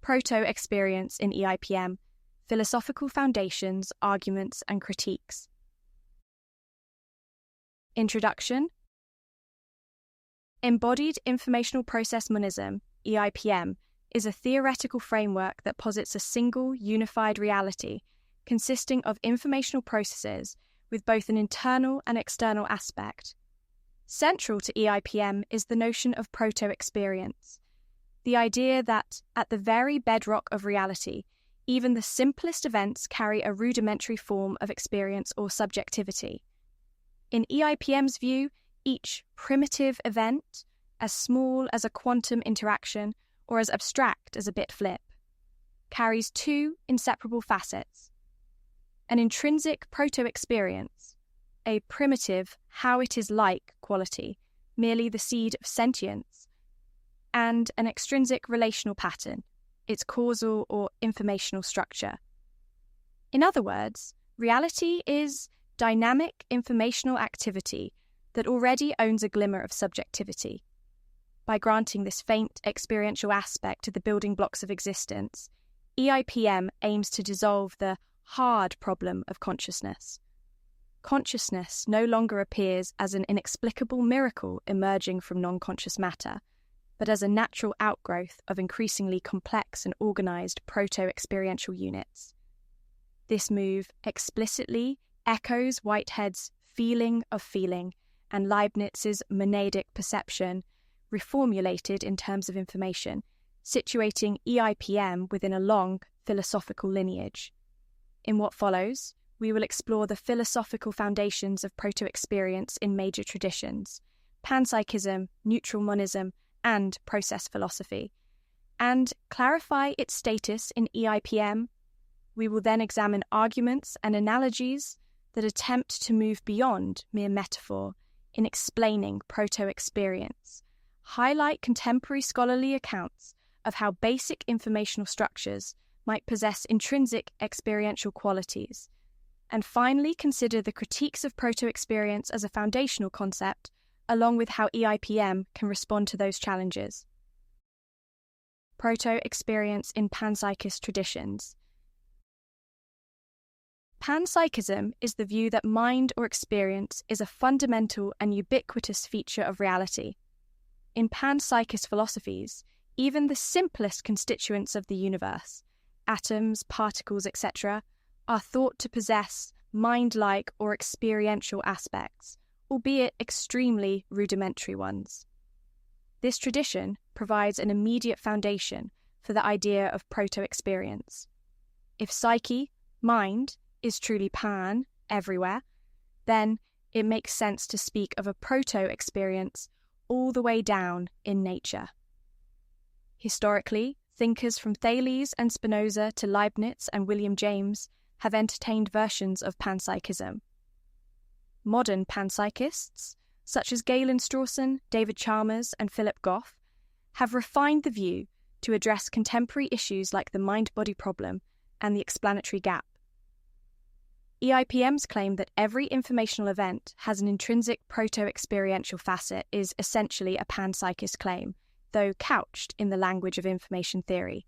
Proto-experience in EIPM, philosophical foundations, arguments, and critiques. Introduction. Embodied Informational Process Monism, EIPM, is a theoretical framework that posits a single, unified reality consisting of informational processes with both an internal and external aspect. Central to EIPM is the notion of proto-experience, the idea that, at the very bedrock of reality, even the simplest events carry a rudimentary form of experience or subjectivity. In EIPM's view, each primitive event, as small as a quantum interaction or as abstract as a bit flip, carries two inseparable facets: an intrinsic proto-experience, a primitive how-it-is-like quality, merely the seed of sentience, and an extrinsic relational pattern, its causal or informational structure. In other words, reality is dynamic informational activity that already owns a glimmer of subjectivity. By granting this faint experiential aspect to the building blocks of existence, EIPM aims to dissolve the hard problem of consciousness. Consciousness no longer appears as an inexplicable miracle emerging from non-conscious matter, but as a natural outgrowth of increasingly complex and organized proto-experiential units. This move explicitly echoes Whitehead's feeling of feeling and Leibniz's monadic perception, reformulated in terms of information, situating EIPM within a long philosophical lineage. In what follows, we will explore the philosophical foundations of proto-experience in major traditions, panpsychism, neutral monism, and process philosophy, and clarify its status in EIPM. We will then examine arguments and analogies that attempt to move beyond mere metaphor in explaining proto-experience, highlight contemporary scholarly accounts of how basic informational structures might possess intrinsic experiential qualities, and finally consider the critiques of proto-experience as a foundational concept, along with how EIPM can respond to those challenges. Proto-experience in panpsychist traditions. Panpsychism is the view that mind or experience is a fundamental and ubiquitous feature of reality. In panpsychist philosophies, even the simplest constituents of the universe, atoms, particles, etc., are thought to possess mind-like or experiential aspects, albeit extremely rudimentary ones. This tradition provides an immediate foundation for the idea of proto-experience. If psyche, mind, is truly pan, everywhere, then it makes sense to speak of a proto-experience all the way down in nature. Historically, thinkers from Thales and Spinoza to Leibniz and William James have entertained versions of panpsychism. Modern panpsychists, such as Galen Strawson, David Chalmers, and Philip Goff, have refined the view to address contemporary issues like the mind-body problem and the explanatory gap. EIPM's claim that every informational event has an intrinsic proto-experiential facet is essentially a panpsychist claim, though couched in the language of information theory.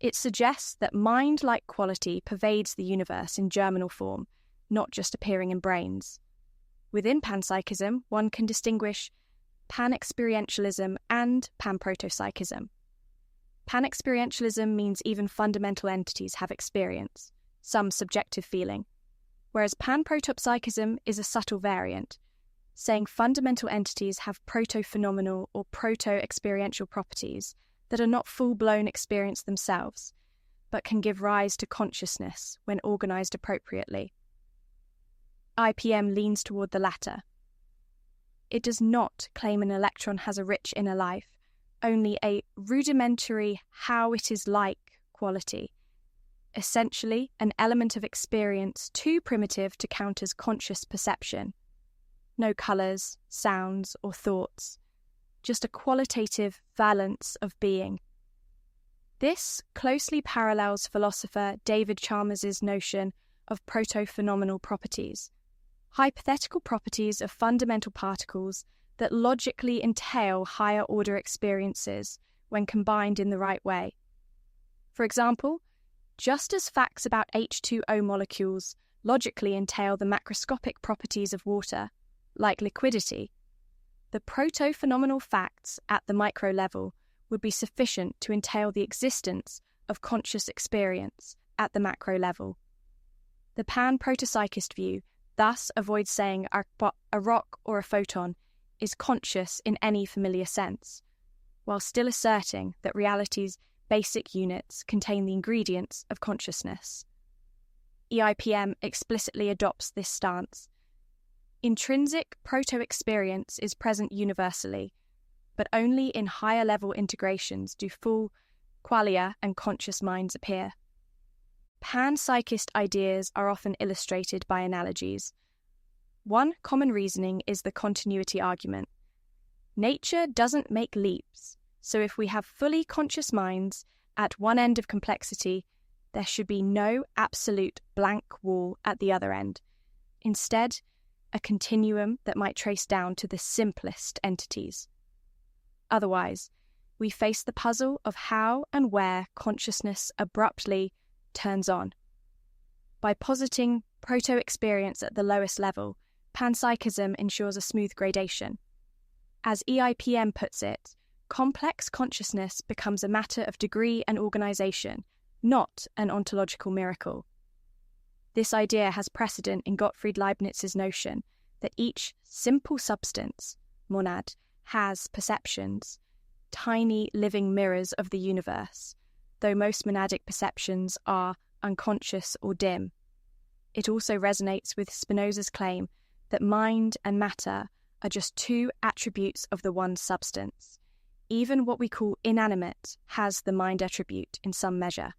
It suggests that mind-like quality pervades the universe in germinal form, not just appearing in brains. Within panpsychism, one can distinguish pan-experientialism and pan-protopsychism. Pan-experientialism means even fundamental entities have experience, some subjective feeling, whereas pan-protopsychism is a subtle variant, saying fundamental entities have proto-phenomenal or proto-experiential properties that are not full-blown experience themselves, but can give rise to consciousness when organized appropriately. EIPM leans toward the latter. It does not claim an electron has a rich inner life, only a rudimentary how-it-is-like quality, essentially an element of experience too primitive to count as conscious perception. No colours, sounds, or thoughts, just a qualitative valence of being. This closely parallels philosopher David Chalmers' notion of proto-phenomenal properties, hypothetical properties of fundamental particles that logically entail higher-order experiences when combined in the right way. For example, just as facts about H2O molecules logically entail the macroscopic properties of water, like liquidity, the proto-phenomenal facts at the micro level would be sufficient to entail the existence of conscious experience at the macro level. The pan-protopsychist view thus avoids saying a rock or a photon is conscious in any familiar sense, while still asserting that reality's basic units contain the ingredients of consciousness. EIPM explicitly adopts this stance. Intrinsic proto-experience is present universally, but only in higher-level integrations do full qualia and conscious minds appear. Panpsychist ideas are often illustrated by analogies. One common reasoning is the continuity argument. Nature doesn't make leaps, so if we have fully conscious minds at one end of complexity, there should be no absolute blank wall at the other end. Instead, a continuum that might trace down to the simplest entities. Otherwise, we face the puzzle of how and where consciousness abruptly turns on. By positing proto-experience at the lowest level, panpsychism ensures a smooth gradation. As EIPM puts it, complex consciousness becomes a matter of degree and organization, not an ontological miracle. This idea has precedent in Gottfried Leibniz's notion that each simple substance, monad, has perceptions, tiny living mirrors of the universe, though most monadic perceptions are unconscious or dim. It also resonates with Spinoza's claim that mind and matter are just two attributes of the one substance. Even what we call inanimate has the mind attribute in some measure.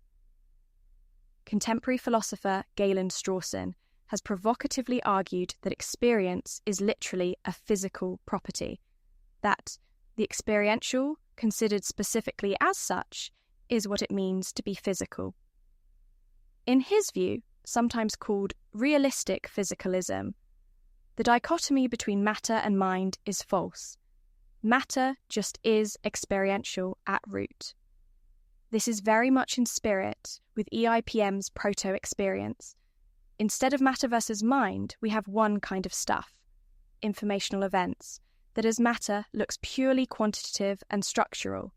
Contemporary philosopher Galen Strawson has provocatively argued that experience is literally a physical property, that the experiential, considered specifically as such, is what it means to be physical. In his view, sometimes called realistic physicalism, the dichotomy between matter and mind is false. Matter just is experiential at root. This is very much in spirit with EIPM's proto-experience. Instead of matter versus mind, we have one kind of stuff, informational events, that as matter looks purely quantitative and structural,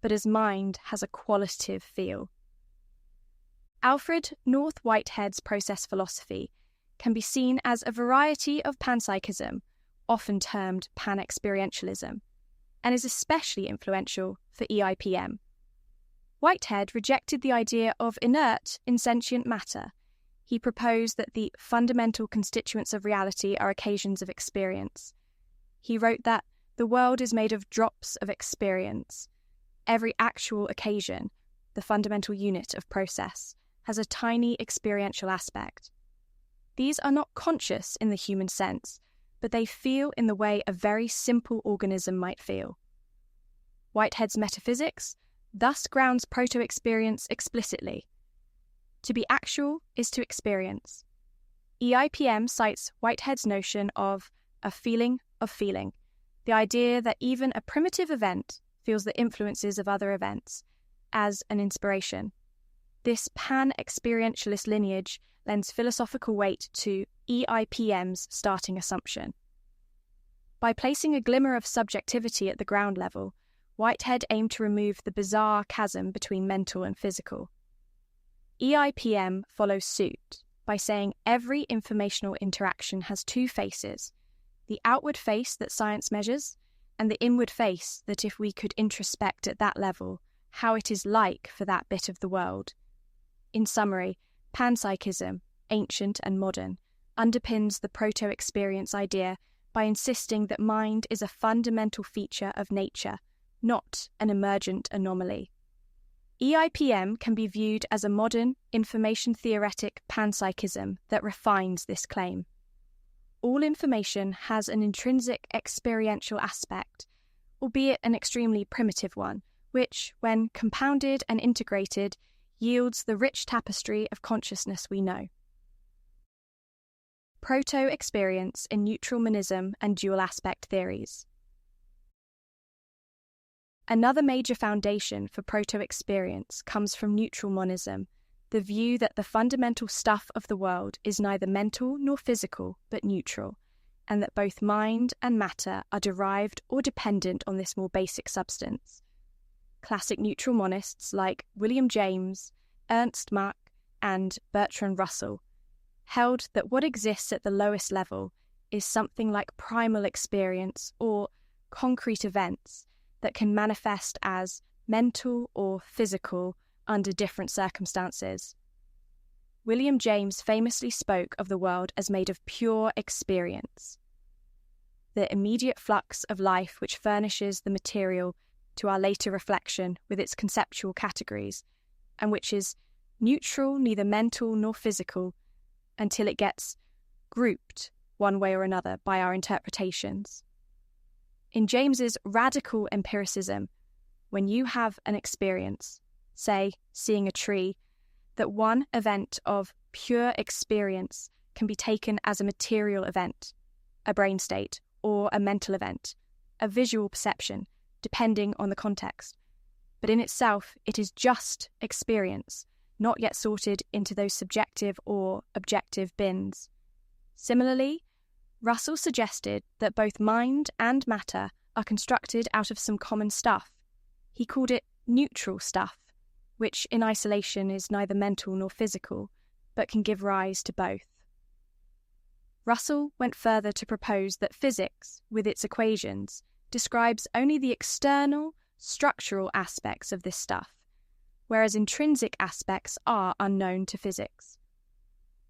but as mind has a qualitative feel. Alfred North Whitehead's process philosophy can be seen as a variety of panpsychism, often termed pan-experientialism, and is especially influential for EIPM. Whitehead rejected the idea of inert, insentient matter. He proposed that the fundamental constituents of reality are occasions of experience. He wrote that the world is made of drops of experience. Every actual occasion, the fundamental unit of process, has a tiny experiential aspect. These are not conscious in the human sense, but they feel in the way a very simple organism might feel. Whitehead's metaphysics thus grounds proto-experience explicitly. To be actual is to experience. EIPM cites Whitehead's notion of a feeling of feeling, the idea that even a primitive event feels the influences of other events, as an inspiration. This pan-experientialist lineage lends philosophical weight to EIPM's starting assumption. By placing a glimmer of subjectivity at the ground level, Whitehead aimed to remove the bizarre chasm between mental and physical. EIPM follows suit by saying every informational interaction has two faces, the outward face that science measures, and the inward face that if we could introspect at that level, how it is like for that bit of the world. In summary, panpsychism, ancient and modern, underpins the proto-experience idea by insisting that mind is a fundamental feature of nature, not an emergent anomaly. EIPM can be viewed as a modern, information-theoretic panpsychism that refines this claim. All information has an intrinsic experiential aspect, albeit an extremely primitive one, which, when compounded and integrated, yields the rich tapestry of consciousness we know. Proto-experience in neutral monism and dual aspect theories. Another major foundation for proto-experience comes from neutral monism, the view that the fundamental stuff of the world is neither mental nor physical, but neutral, and that both mind and matter are derived or dependent on this more basic substance. Classic neutral monists like William James, Ernst Mach, and Bertrand Russell held that what exists at the lowest level is something like primal experience or concrete events that can manifest as mental or physical under different circumstances. William James famously spoke of the world as made of pure experience, the immediate flux of life which furnishes the material to our later reflection with its conceptual categories, and which is neutral, neither mental nor physical, until it gets grouped one way or another by our interpretations. In James's radical empiricism, when you have an experience, say seeing a tree, that one event of pure experience can be taken as a material event, a brain state, or a mental event, a visual perception, depending on the context. But in itself, it is just experience, not yet sorted into those subjective or objective bins. Similarly, Russell suggested that both mind and matter are constructed out of some common stuff. He called it neutral stuff, which in isolation is neither mental nor physical, but can give rise to both. Russell went further to propose that physics, with its equations, describes only the external, structural aspects of this stuff, whereas intrinsic aspects are unknown to physics.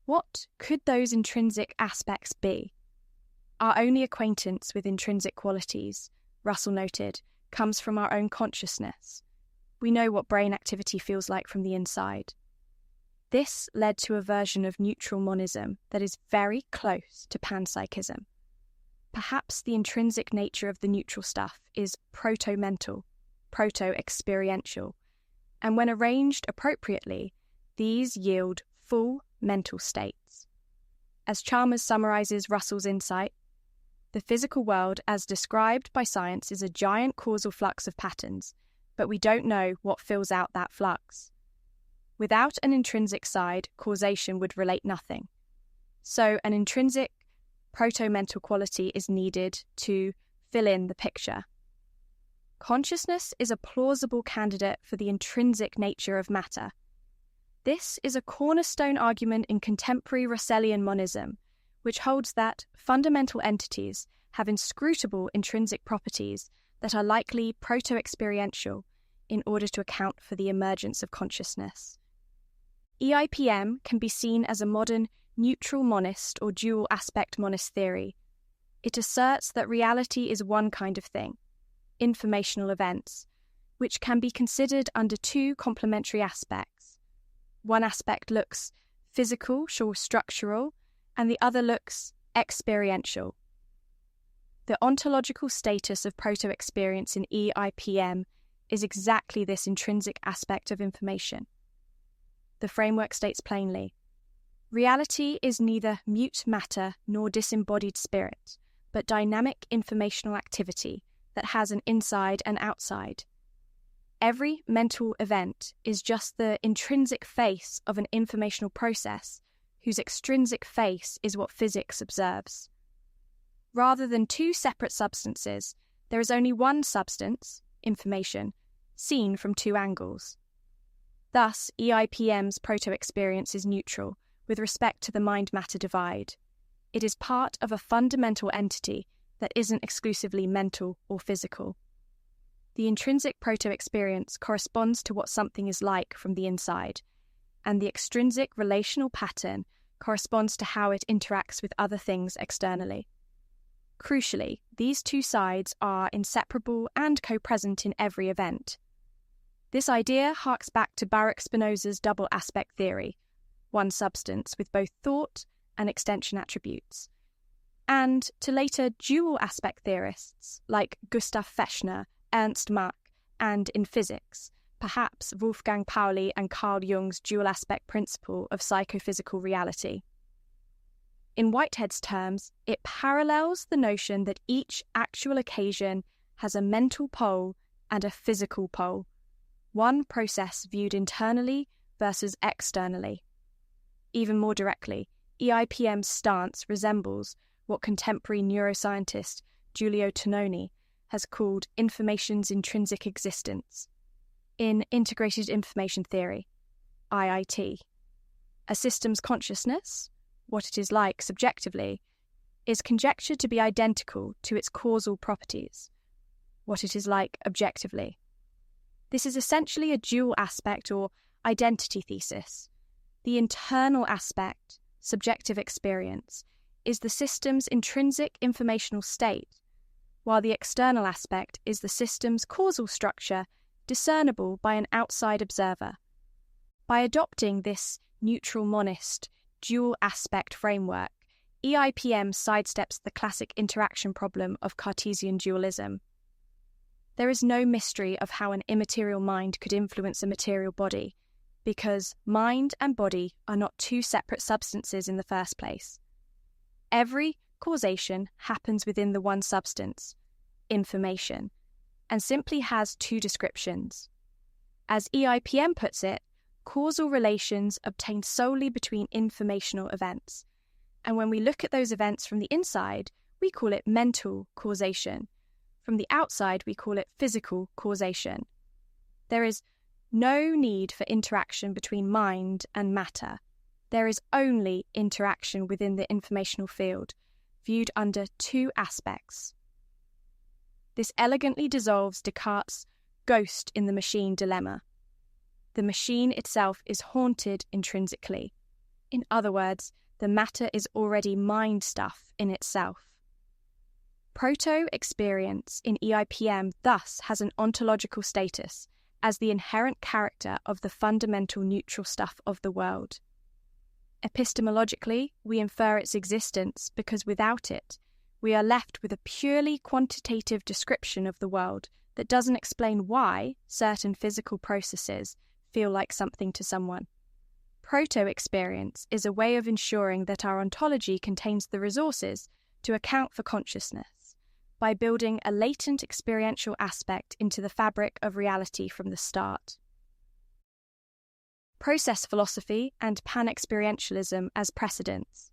What could those intrinsic aspects be? Our only acquaintance with intrinsic qualities, Russell noted, comes from our own consciousness. We know what brain activity feels like from the inside. This led to a version of neutral monism that is very close to panpsychism. Perhaps the intrinsic nature of the neutral stuff is proto-mental, proto-experiential, and when arranged appropriately, these yield full mental states. As Chalmers summarizes Russell's insight, the physical world as described by science is a giant causal flux of patterns, but we don't know what fills out that flux. Without an intrinsic side, causation would relate nothing. So an intrinsic proto-mental quality is needed to fill in the picture. Consciousness is a plausible candidate for the intrinsic nature of matter. This is a cornerstone argument in contemporary Russellian monism, which holds that fundamental entities have inscrutable intrinsic properties that are likely proto-experiential in order to account for the emergence of consciousness. EIPM can be seen as a modern neutral monist or dual aspect monist theory. It asserts that reality is one kind of thing, informational events, which can be considered under two complementary aspects. One aspect looks physical or structural, and the other looks experiential. The ontological status of proto-experience in EIPM is exactly this intrinsic aspect of information. The framework states plainly, reality is neither mute matter nor disembodied spirit, but dynamic informational activity that has an inside and outside. Every mental event is just the intrinsic face of an informational process whose extrinsic face is what physics observes. Rather than two separate substances, there is only one substance, information, seen from two angles. Thus, EIPM's proto-experience is neutral with respect to the mind-matter divide. It is part of a fundamental entity that isn't exclusively mental or physical. The intrinsic proto-experience corresponds to what something is like from the inside, and the extrinsic relational pattern corresponds to how it interacts with other things externally. Crucially, these two sides are inseparable and co-present in every event. This idea harks back to Baruch Spinoza's double aspect theory, one substance with both thought and extension attributes, and to later dual aspect theorists like Gustav Fechner, Ernst Mach, and in physics, perhaps Wolfgang Pauli and Carl Jung's dual aspect principle of psychophysical reality. In Whitehead's terms, it parallels the notion that each actual occasion has a mental pole and a physical pole, one process viewed internally versus externally. Even more directly, EIPM's stance resembles what contemporary neuroscientist Giulio Tononi has called information's intrinsic existence in Integrated Information Theory, IIT. A system's consciousness, what it is like subjectively, is conjectured to be identical to its causal properties, what it is like objectively. This is essentially a dual aspect or identity thesis. The internal aspect, subjective experience, is the system's intrinsic informational state, while the external aspect is the system's causal structure discernible by an outside observer. By adopting this neutral monist, dual aspect framework, EIPM sidesteps the classic interaction problem of Cartesian dualism. There is no mystery of how an immaterial mind could influence a material body, because mind and body are not two separate substances in the first place. Every causation happens within the one substance, information, and simply has two descriptions. As EIPM puts it, causal relations obtain solely between informational events, and when we look at those events from the inside, we call it mental causation. From the outside, we call it physical causation. There is no need for interaction between mind and matter. There is only interaction within the informational field, viewed under two aspects. This elegantly dissolves Descartes' ghost in the machine dilemma. The machine itself is haunted intrinsically. In other words, the matter is already mind stuff in itself. Proto-experience in EIPM thus has an ontological status as the inherent character of the fundamental neutral stuff of the world. Epistemologically, we infer its existence because without it, we are left with a purely quantitative description of the world that doesn't explain why certain physical processes feel like something to someone. Proto-experience is a way of ensuring that our ontology contains the resources to account for consciousness by building a latent experiential aspect into the fabric of reality from the start. Process philosophy and pan-experientialism as precedents.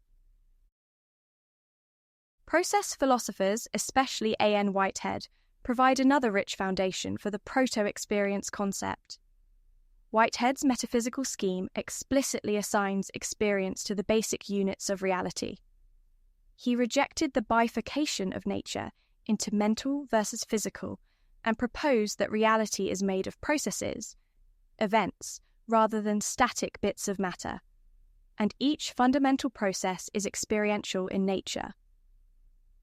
Process philosophers, especially A.N. Whitehead, provide another rich foundation for the proto-experience concept. Whitehead's metaphysical scheme explicitly assigns experience to the basic units of reality. He rejected the bifurcation of nature into mental versus physical and proposed that reality is made of processes, events, rather than static bits of matter, and each fundamental process is experiential in nature.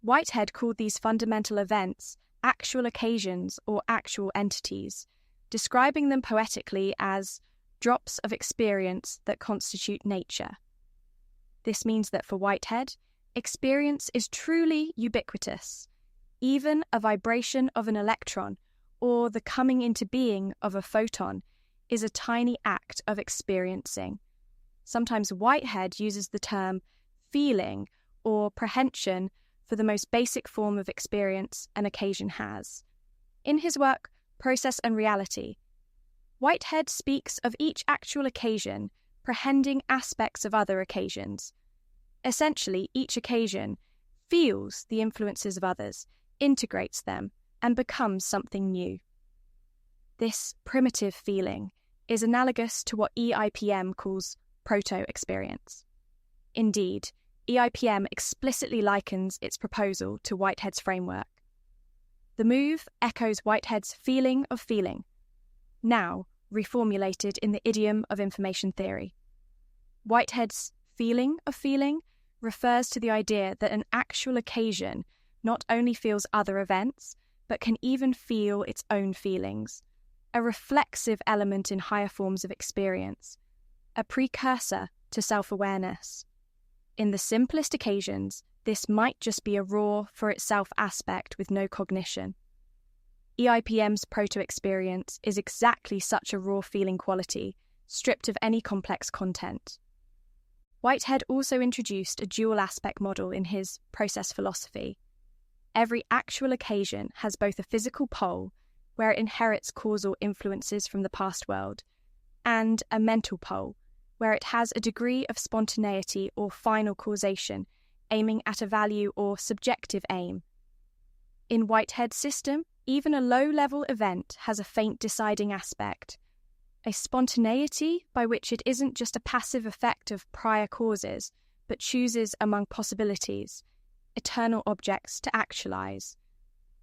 Whitehead called these fundamental events actual occasions or actual entities, describing them poetically as drops of experience that constitute nature. This means that for Whitehead, experience is truly ubiquitous. Even a vibration of an electron or the coming into being of a photon is a tiny act of experiencing. Sometimes Whitehead uses the term feeling or prehension for the most basic form of experience an occasion has. In his work, Process and Reality, Whitehead speaks of each actual occasion prehending aspects of other occasions. Essentially, each occasion feels the influences of others, integrates them, and becomes something new. This primitive feeling is analogous to what EIPM calls proto-experience. Indeed, EIPM explicitly likens its proposal to Whitehead's framework. The move echoes Whitehead's feeling of feeling, now reformulated in the idiom of information theory. Whitehead's feeling of feeling refers to the idea that an actual occasion not only feels other events, but can even feel its own feelings, a reflexive element in higher forms of experience, a precursor to self-awareness. In the simplest occasions, this might just be a raw for itself aspect with no cognition. EIPM's proto-experience is exactly such a raw feeling quality, stripped of any complex content. Whitehead also introduced a dual aspect model in his Process Philosophy. Every actual occasion has both a physical pole, where it inherits causal influences from the past world, and a mental pole, where it has a degree of spontaneity or final causation, aiming at a value or subjective aim. In Whitehead's system, even a low-level event has a faint deciding aspect, a spontaneity by which it isn't just a passive effect of prior causes, but chooses among possibilities, eternal objects to actualize.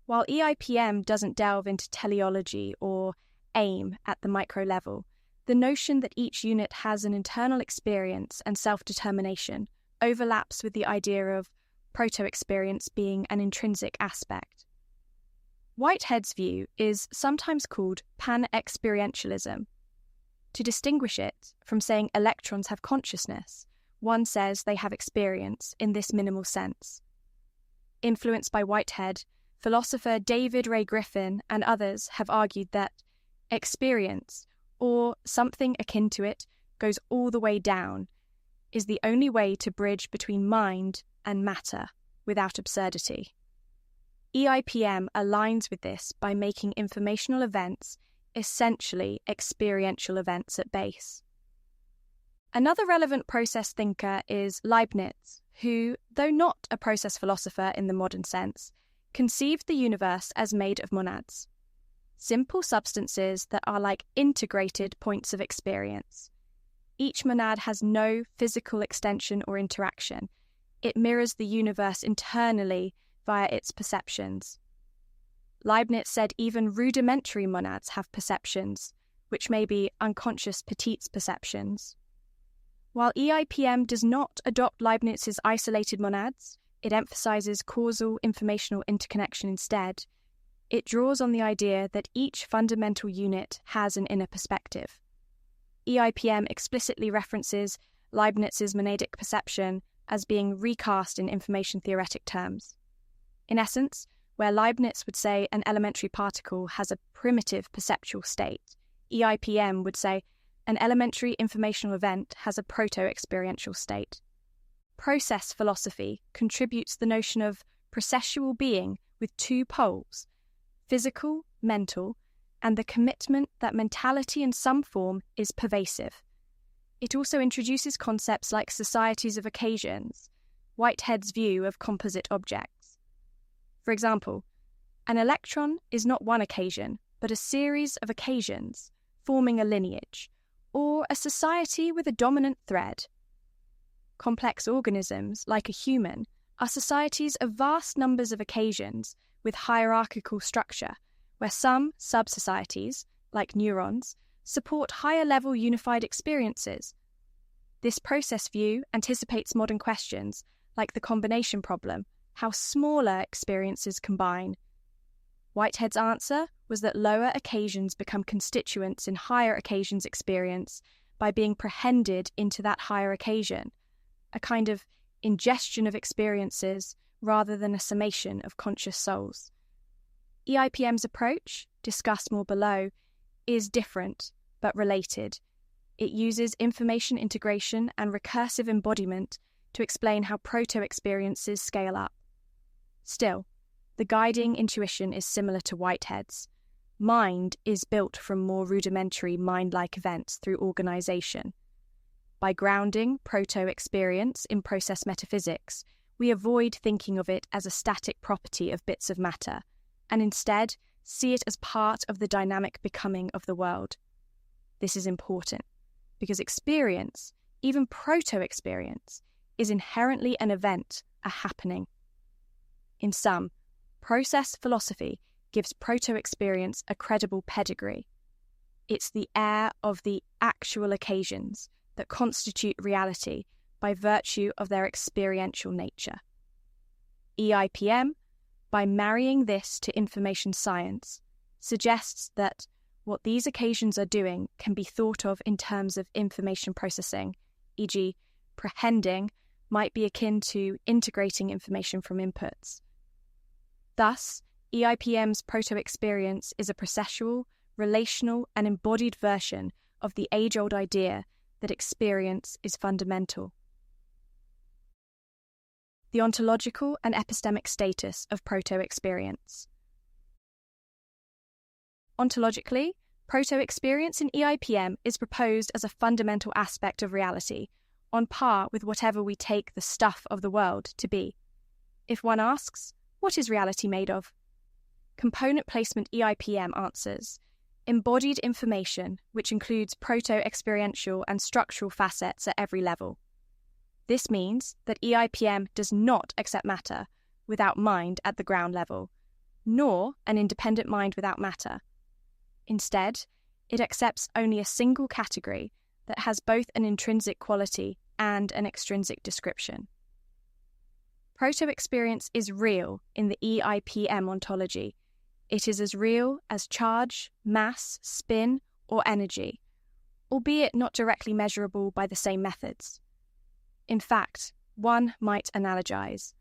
While EIPM doesn't delve into teleology or aim at the micro level, the notion that each unit has an internal experience and self-determination overlaps with the idea of proto-experience being an intrinsic aspect. Whitehead's view is sometimes called pan-experientialism. To distinguish it from saying electrons have consciousness, one says they have experience in this minimal sense. Influenced by Whitehead, philosopher David Ray Griffin and others have argued that experience, or something akin to it, goes all the way down, is the only way to bridge between mind and matter without absurdity. EIPM aligns with this by making informational events essentially experiential events at base. Another relevant process thinker is Leibniz, who, though not a process philosopher in the modern sense, conceived the universe as made of monads, simple substances that are like integrated points of experience. Each monad has no physical extension or interaction. It mirrors the universe internally via its perceptions. Leibniz said even rudimentary monads have perceptions, which may be unconscious Petit's perceptions. While EIPM does not adopt Leibniz's isolated monads, it emphasizes causal informational interconnection instead. It draws on the idea that each fundamental unit has an inner perspective. EIPM explicitly references Leibniz's monadic perception as being recast in information theoretic terms. In essence, where Leibniz would say an elementary particle has a primitive perceptual state, EIPM would say an elementary informational event has a proto-experiential state. Process philosophy contributes the notion of processual being with two poles, physical, mental, and the commitment that mentality in some form is pervasive. It also introduces concepts like societies of occasions, Whitehead's view of composite objects. For example, an electron is not one occasion, but a series of occasions, forming a lineage, or a society with a dominant thread. Complex organisms, like a human, are societies of vast numbers of occasions with hierarchical structure, where some sub-societies, like neurons, support higher-level unified experiences. This process view anticipates modern questions, like the combination problem, how smaller experiences combine. Whitehead's answer was that lower occasions become constituents in higher occasions experience by being prehended into that higher occasion, a kind of ingestion of experiences rather than a summation of conscious souls. EIPM's approach, discussed more below, is different but related. It uses information integration and recursive embodiment to explain how proto-experiences scale up. Still, the guiding intuition is similar to Whitehead's. Mind is built from more rudimentary mind-like events through organization. By grounding proto-experience in process metaphysics, we avoid thinking of it as a static property of bits of matter, and instead see it as part of the dynamic becoming of the world. This is important, because experience, even proto-experience, is inherently an event, a happening. In sum, process philosophy gives proto-experience a credible pedigree. It's the heir of the actual occasions that constitute reality by virtue of their experiential nature. EIPM, by marrying this to information science, suggests that what these occasions are doing can be thought of in terms of information processing, e.g., prehending might be akin to integrating information from inputs. Thus, EIPM's proto-experience is a processual, relational, and embodied version of the age-old idea that experience is fundamental. The ontological and epistemic status of proto-experience. Ontologically, proto-experience in EIPM is proposed as a fundamental aspect of reality, on par with whatever we take the stuff of the world to be. If one asks, what is reality made of? Component placement EIPM answers, embodied information, which includes proto-experiential and structural facets at every level. This means that EIPM does not accept matter without mind at the ground level, nor an independent mind without matter. Instead, it accepts only a single category that has both an intrinsic quality and an extrinsic description. Proto-experience is real in the EIPM ontology. It is as real as charge, mass, spin, or energy, albeit not directly measurable by the same methods. In fact, one might analogize.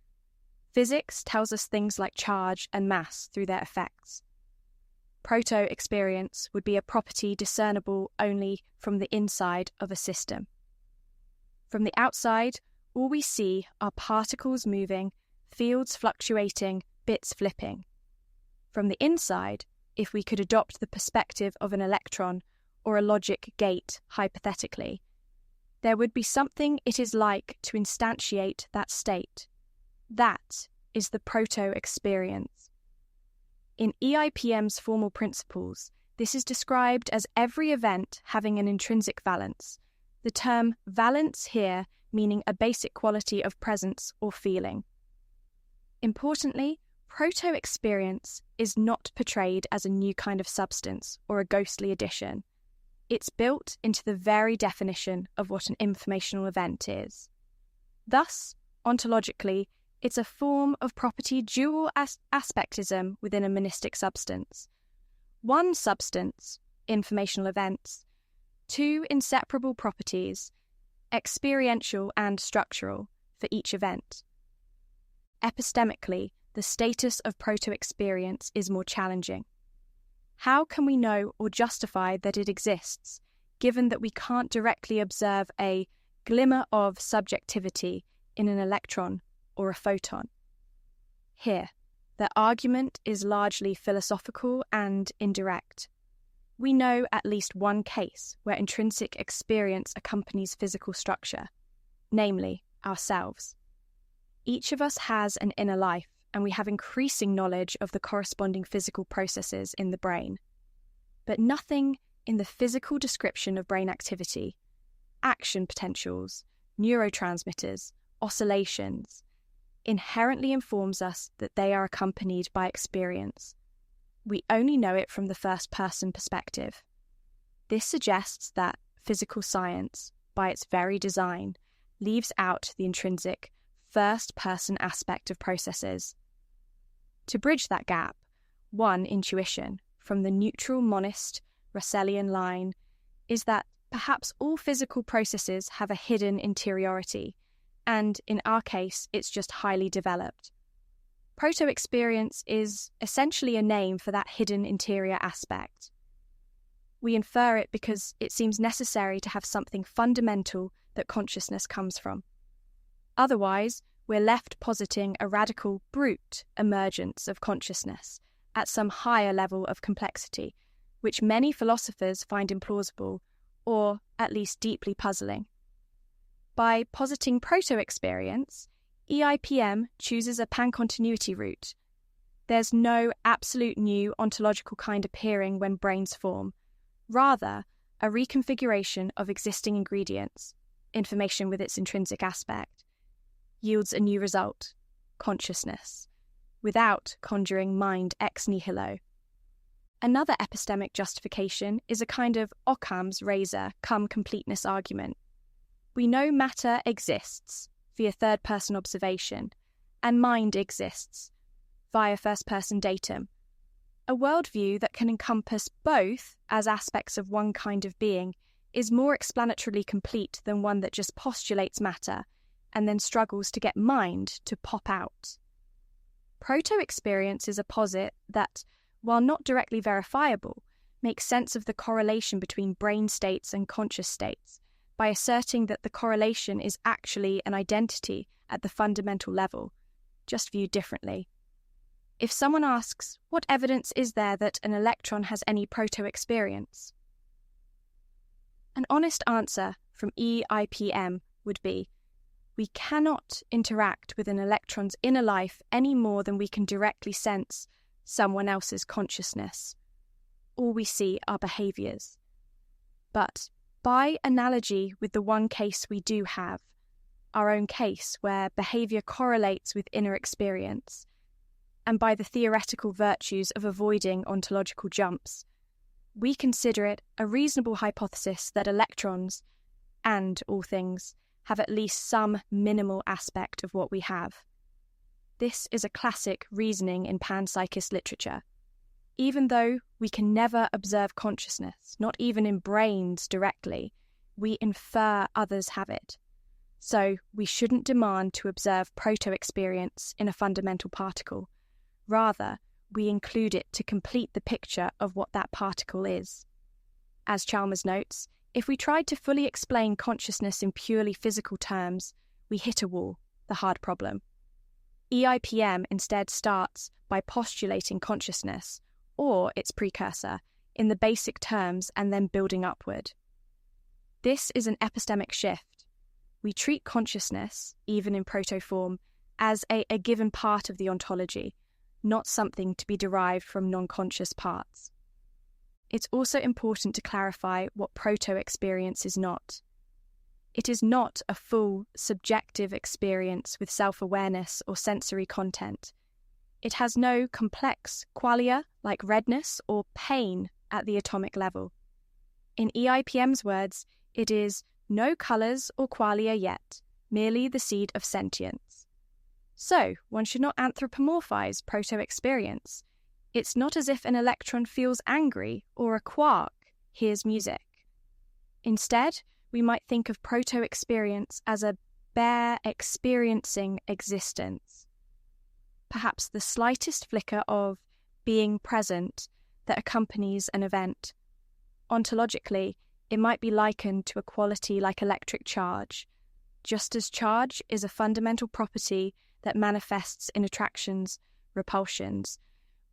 Physics tells us things like charge and mass through their effects. Proto-experience would be a property discernible only from the inside of a system. From the outside, all we see are particles moving, fields fluctuating, bits flipping. From the inside, if we could adopt the perspective of an electron or a logic gate, hypothetically, there would be something it is like to instantiate that state. That is the proto-experience. In EIPM's formal principles, this is described as every event having an intrinsic valence, the term valence here meaning a basic quality of presence or feeling. Importantly, proto-experience is not portrayed as a new kind of substance or a ghostly addition. It's built into the very definition of what an informational event is. Thus, ontologically, it's a form of property dual aspectism within a monistic substance. One substance, informational events, two inseparable properties, experiential and structural, for each event. Epistemically, the status of proto-experience is more challenging. How can we know or justify that it exists, given that we can't directly observe a glimmer of subjectivity in an electron or a photon? Here, the argument is largely philosophical and indirect. We know at least one case where intrinsic experience accompanies physical structure, namely ourselves. Each of us has an inner life, and we have increasing knowledge of the corresponding physical processes in the brain. But nothing in the physical description of brain activity, action potentials, neurotransmitters, oscillations, inherently informs us that they are accompanied by experience. We only know it from the first-person perspective. This suggests that physical science, by its very design, leaves out the intrinsic first-person aspect of processes. To bridge that gap, one intuition from the neutral monist Russellian line is that perhaps all physical processes have a hidden interiority, and in our case, it's just highly developed. Proto-experience is essentially a name for that hidden interior aspect. We infer it because it seems necessary to have something fundamental that consciousness comes from. Otherwise, we're left positing a radical brute emergence of consciousness at some higher level of complexity, which many philosophers find implausible or at least deeply puzzling. By positing proto-experience, EIPM chooses a pan-continuity route. There's no absolute new ontological kind appearing when brains form, rather a reconfiguration of existing ingredients, information with its intrinsic aspect, yields a new result, consciousness, without conjuring mind ex nihilo. Another epistemic justification is a kind of Occam's razor come completeness argument. We know matter exists via third-person observation, and mind exists via first-person datum. A worldview that can encompass both as aspects of one kind of being is more explanatorily complete than one that just postulates matter and then struggles to get mind to pop out. Proto-experience is a posit that, while not directly verifiable, makes sense of the correlation between brain states and conscious states by asserting that the correlation is actually an identity at the fundamental level, just viewed differently. If someone asks, what evidence is there that an electron has any proto-experience? An honest answer from EIPM would be, we cannot interact with an electron's inner life any more than we can directly sense someone else's consciousness. All we see are behaviours. But by analogy with the one case we do have, our own case where behaviour correlates with inner experience, and by the theoretical virtues of avoiding ontological jumps, we consider it a reasonable hypothesis that electrons, and all things, have at least some minimal aspect of what we have. This is a classic reasoning in panpsychist literature. Even though we can never observe consciousness, not even in brains directly, we infer others have it. So we shouldn't demand to observe proto-experience in a fundamental particle. Rather, we include it to complete the picture of what that particle is. As Chalmers notes, if we tried to fully explain consciousness in purely physical terms, we hit a wall, the hard problem. EIPM instead starts by postulating consciousness, or its precursor, in the basic terms and then building upward. This is an epistemic shift. We treat consciousness, even in proto-form, as a given part of the ontology, not something to be derived from non-conscious parts. It's also important to clarify what proto-experience is not. It is not a full, subjective experience with self-awareness or sensory content. It has no complex qualia like redness or pain at the atomic level. In EIPM's words, it is no colours or qualia yet, merely the seed of sentience. So, one should not anthropomorphize proto-experience. It's not as if an electron feels angry or a quark hears music. Instead, we might think of proto-experience as a bare experiencing existence. Perhaps the slightest flicker of being present that accompanies an event. Ontologically, it might be likened to a quality like electric charge. Just as charge is a fundamental property that manifests in attractions, repulsions,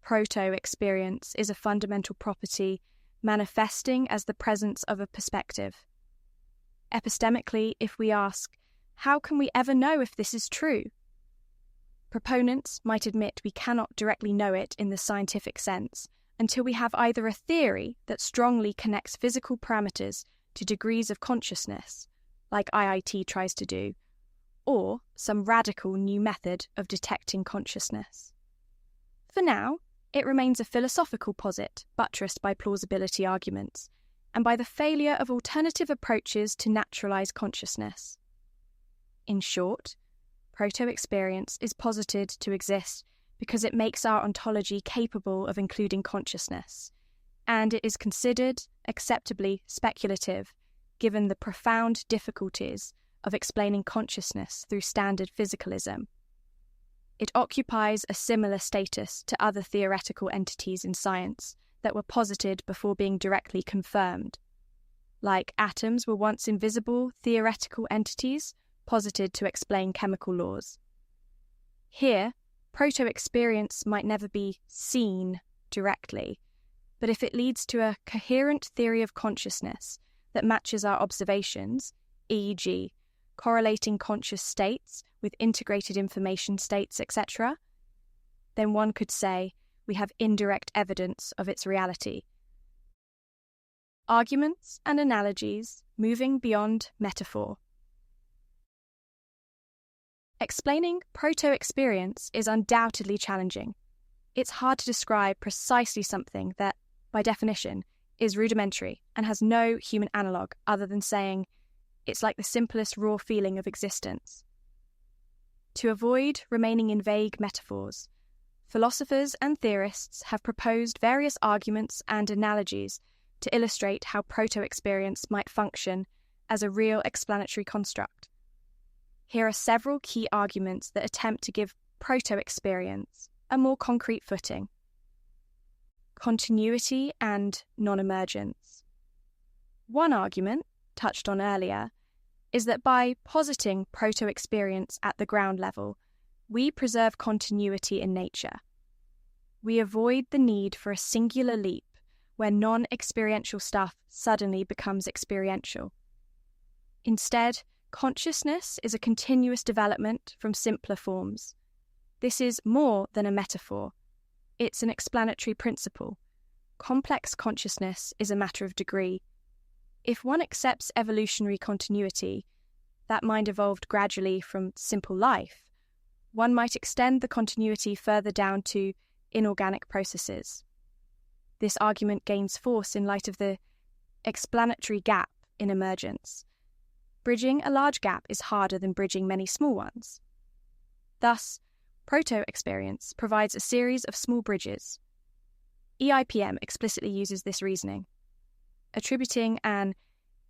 proto-experience is a fundamental property manifesting as the presence of a perspective. Epistemically, if we ask, how can we ever know if this is true? Proponents might admit we cannot directly know it in the scientific sense until we have either a theory that strongly connects physical parameters to degrees of consciousness, like IIT tries to do, or some radical new method of detecting consciousness. For now, it remains a philosophical posit buttressed by plausibility arguments, and by the failure of alternative approaches to naturalize consciousness. In short, proto-experience is posited to exist because it makes our ontology capable of including consciousness, and it is considered acceptably speculative given the profound difficulties of explaining consciousness through standard physicalism. It occupies a similar status to other theoretical entities in science that were posited before being directly confirmed. Like atoms were once invisible theoretical entities posited to explain chemical laws. Here, proto-experience might never be seen directly, but if it leads to a coherent theory of consciousness that matches our observations, e.g., correlating conscious states with integrated information states, etc., then one could say we have indirect evidence of its reality. Arguments and analogies moving beyond metaphor. Explaining proto-experience is undoubtedly challenging. It's hard to describe precisely something that, by definition, is rudimentary and has no human analogue other than saying it's like the simplest raw feeling of existence. To avoid remaining in vague metaphors, philosophers and theorists have proposed various arguments and analogies to illustrate how proto-experience might function as a real explanatory construct. Here are several key arguments that attempt to give proto-experience a more concrete footing. Continuity and non-emergence. One argument, touched on earlier, is that by positing proto-experience at the ground level, we preserve continuity in nature. we avoid the need for a singular leap where non-experiential stuff suddenly becomes experiential. Instead, consciousness is a continuous development from simpler forms. This is more than a metaphor. It's an explanatory principle. Complex consciousness is a matter of degree. If one accepts evolutionary continuity, that mind evolved gradually from simple life, one might extend the continuity further down to inorganic processes. This argument gains force in light of the explanatory gap in emergence. Bridging a large gap is harder than bridging many small ones. Thus, proto-experience provides a series of small bridges. EIPM explicitly uses this reasoning, attributing an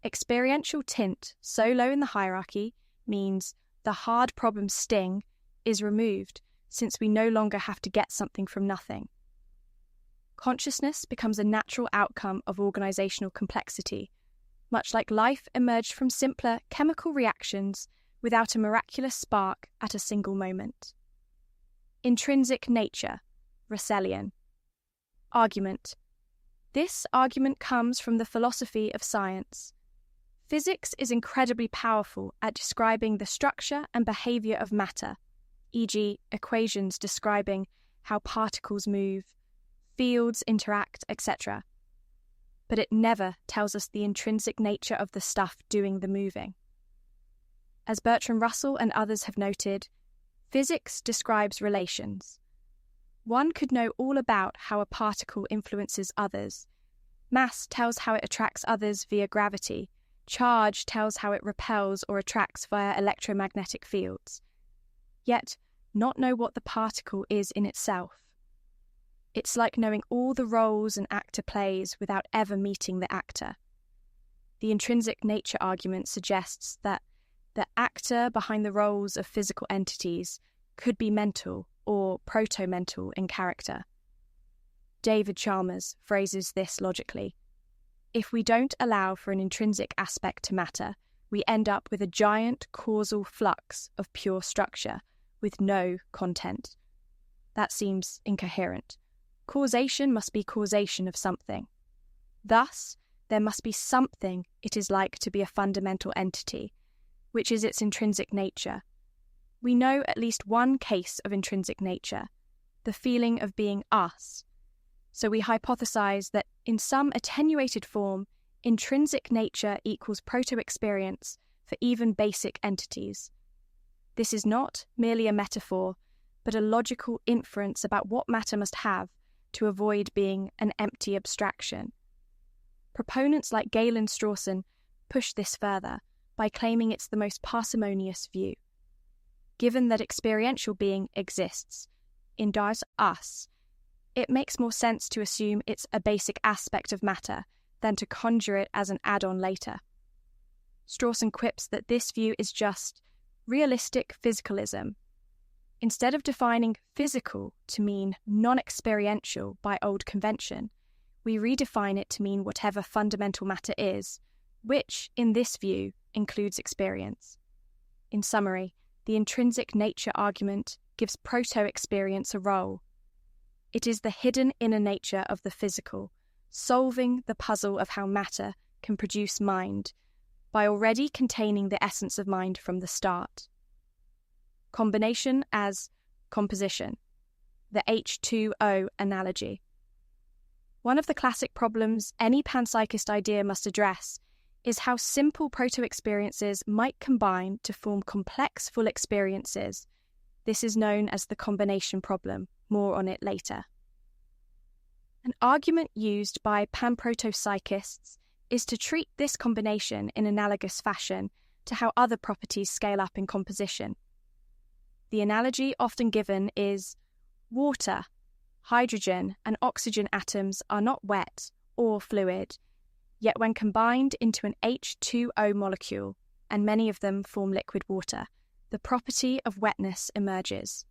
experiential tint so low in the hierarchy means the hard problem's sting is removed since we no longer have to get something from nothing. Consciousness becomes a natural outcome of organizational complexity, much like life emerged from simpler chemical reactions without a miraculous spark at a single moment. Intrinsic nature, Russellian. Argument. This argument comes from the philosophy of science. Physics is incredibly powerful at describing the structure and behavior of matter, e.g., equations describing how particles move, fields interact, etc. But it never tells us the intrinsic nature of the stuff doing the moving. As Bertrand Russell and others have noted, physics describes relations. One could know all about how a particle influences others. Mass tells how it attracts others via gravity. Charge tells how it repels or attracts via electromagnetic fields. Yet, not know what the particle is in itself. It's like knowing all the roles an actor plays without ever meeting the actor. The intrinsic nature argument suggests that the actor behind the roles of physical entities could be mental or proto-mental in character. David Chalmers phrases this logically. If we don't allow for an intrinsic aspect to matter, we end up with a giant causal flux of pure structure with no content. That seems incoherent. Causation must be causation of something. Thus, there must be something it is like to be a fundamental entity, which is its intrinsic nature. We know at least one case of intrinsic nature, the feeling of being us. So we hypothesize that in some attenuated form, intrinsic nature equals proto-experience for even basic entities. This is not merely a metaphor, but a logical inference about what matter must have to avoid being an empty abstraction. Proponents like Galen Strawson push this further by claiming it's the most parsimonious view. Given that experiential being exists, in das us, it makes more sense to assume it's a basic aspect of matter than to conjure it as an add-on later. Strawson quips that this view is just realistic physicalism. Instead of defining physical to mean non-experiential by old convention, we redefine it to mean whatever fundamental matter is, which, in this view, includes experience. In summary, the intrinsic nature argument gives proto-experience a role. It is the hidden inner nature of the physical, solving the puzzle of how matter can produce mind, by already containing the essence of mind from the start. Combination as composition, the H2O analogy. One of the classic problems any panpsychist idea must address is how simple proto-experiences might combine to form complex full experiences. This is known as the combination problem. More on it later. An argument used by panproto-psychists is to treat this combination in analogous fashion to how other properties scale up in composition. The analogy often given is water, hydrogen, and oxygen atoms are not wet or fluid, yet when combined into an H2O molecule, and many of them form liquid water, the property of wetness emerges.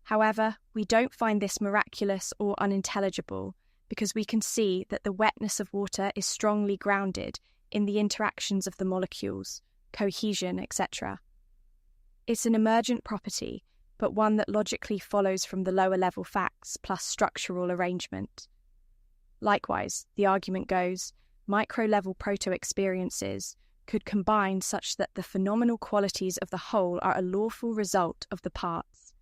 However, we don't find this miraculous or unintelligible because we can see that the wetness of water is strongly grounded in the interactions of the molecules, cohesion, etc. It's an emergent property, but one that logically follows from the lower-level facts plus structural arrangement. Likewise, the argument goes, micro-level proto-experiences could combine such that the phenomenal qualities of the whole are a lawful result of the parts.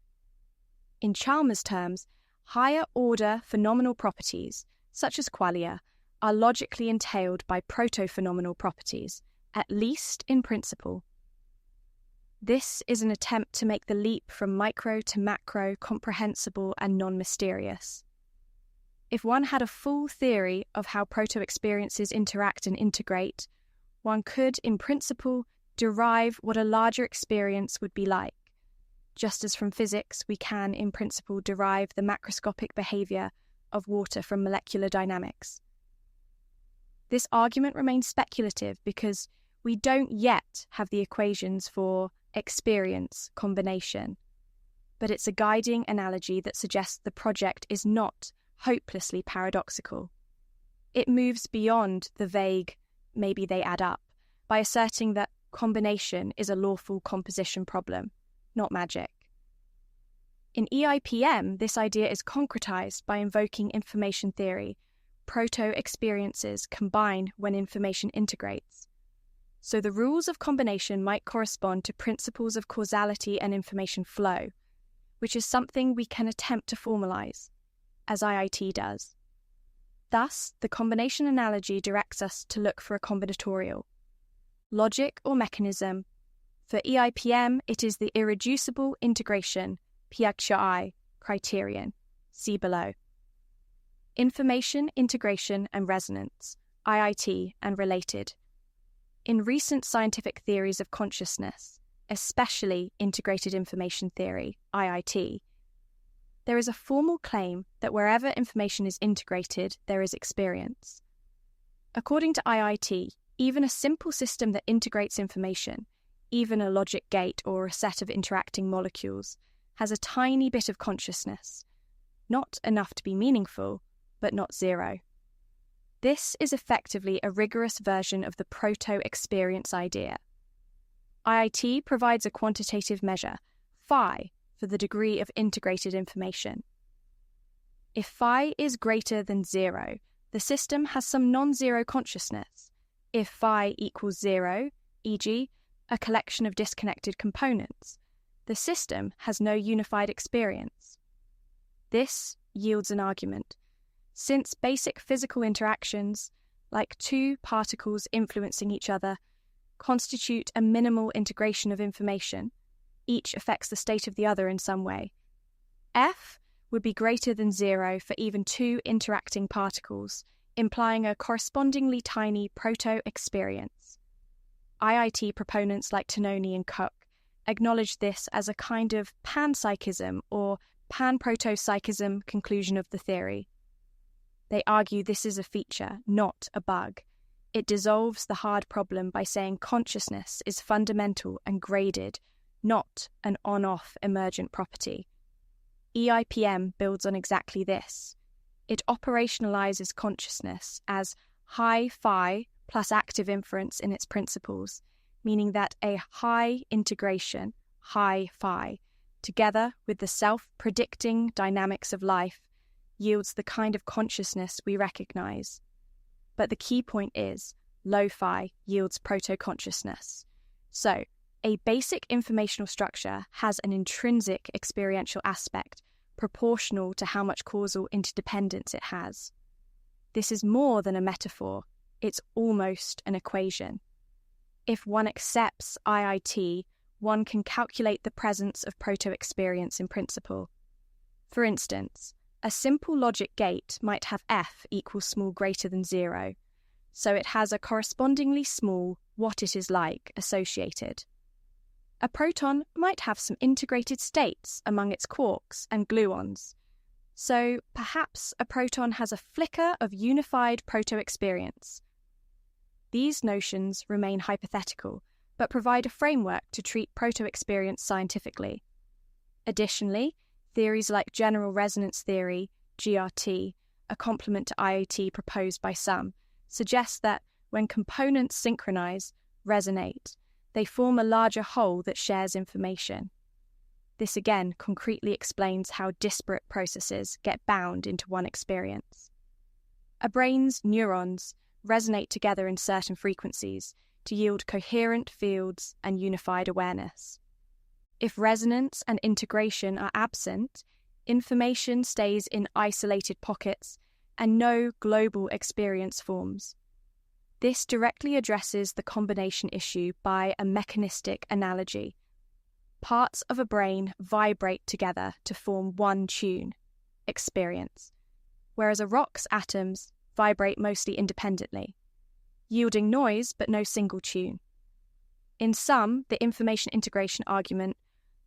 In Chalmers' terms, higher-order phenomenal properties, such as qualia, are logically entailed by proto-phenomenal properties, at least in principle. This is an attempt to make the leap from micro to macro comprehensible and non-mysterious. If one had a full theory of how proto-experiences interact and integrate, one could, in principle, derive what a larger experience would be like, just as from physics we can, in principle, derive the macroscopic behavior of water from molecular dynamics. This argument remains speculative because we don't yet have the equations for experience combination, but it's a guiding analogy that suggests the project is not hopelessly paradoxical. It moves beyond the vague, maybe they add up, by asserting that combination is a lawful composition problem, not magic. In EIPM, this idea is concretized by invoking information theory. Proto-experiences combine when information integrates. So the rules of combination might correspond to principles of causality and information flow, which is something we can attempt to formalize, as IIT does. Thus, the combination analogy directs us to look for a combinatorial. Logic or mechanism. For EIPM, it is the irreducible integration, PXI, criterion. See below. Information, integration and resonance, IIT and related. In recent scientific theories of consciousness, especially integrated information theory, IIT, there is a formal claim that wherever information is integrated, there is experience. According to IIT, even a simple system that integrates information, even a logic gate or a set of interacting molecules, has a tiny bit of consciousness, not enough to be meaningful, but not zero. This is effectively a rigorous version of the proto-experience idea. IIT provides a quantitative measure, phi, for the degree of integrated information. If phi is greater than 0, the system has some non-zero consciousness. If phi equals 0, e.g., a collection of disconnected components, the system has no unified experience. This yields an argument. Since basic physical interactions, like two particles influencing each other, constitute a minimal integration of information, each affects the state of the other in some way, F would be greater than 0 for even two interacting particles, implying a correspondingly tiny proto-experience. IIT proponents like Tononi and Cook acknowledge this as a kind of panpsychism or pan-proto-psychism conclusion of the theory. They argue this is a feature, not a bug. It dissolves the hard problem by saying consciousness is fundamental and graded, not an on-off emergent property. EIPM builds on exactly this. It operationalizes consciousness as high phi plus active inference in its principles, meaning that a high integration, high phi, together with the self-predicting dynamics of life, yields the kind of consciousness we recognize. But the key point is, low phi yields proto-consciousness. So, a basic informational structure has an intrinsic experiential aspect proportional to how much causal interdependence it has. This is more than a metaphor, it's almost an equation. If one accepts IIT, one can calculate the presence of proto-experience in principle. For instance, a simple logic gate might have f equals small greater than 0, so it has a correspondingly small what it is like associated. A proton might have some integrated states among its quarks and gluons, so perhaps a proton has a flicker of unified proto-experience. These notions remain hypothetical, but provide a framework to treat proto-experience scientifically. Additionally, theories like general resonance theory, GRT, a complement to IoT proposed by some, suggest that when components synchronize, resonate, they form a larger whole that shares information. This again concretely explains how disparate processes get bound into one experience. A brain's neurons resonate together in certain frequencies to yield coherent fields and unified awareness. If resonance and integration are absent, information stays in isolated pockets and no global experience forms. This directly addresses the combination issue by a mechanistic analogy. Parts of a brain vibrate together to form one tune, experience, whereas a rock's atoms vibrate mostly independently, yielding noise but no single tune. In sum, the information integration argument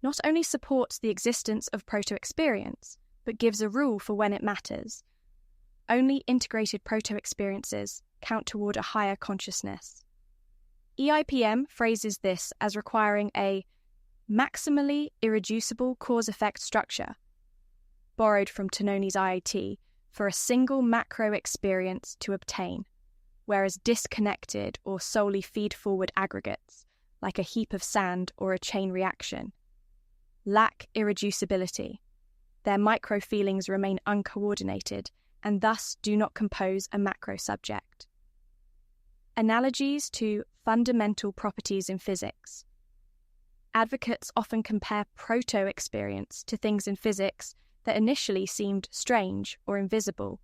not only supports the existence of proto-experience, but gives a rule for when it matters. Only integrated proto-experiences count toward a higher consciousness. EIPM phrases this as requiring a maximally irreducible cause-effect structure, borrowed from Tononi's IIT, for a single macro experience to obtain, whereas disconnected or solely feed-forward aggregates, like a heap of sand or a chain reaction, lack irreducibility. Their micro-feelings remain uncoordinated and thus do not compose a macro subject. Analogies to fundamental properties in physics. Advocates often compare proto-experience to things in physics that initially seemed strange or invisible.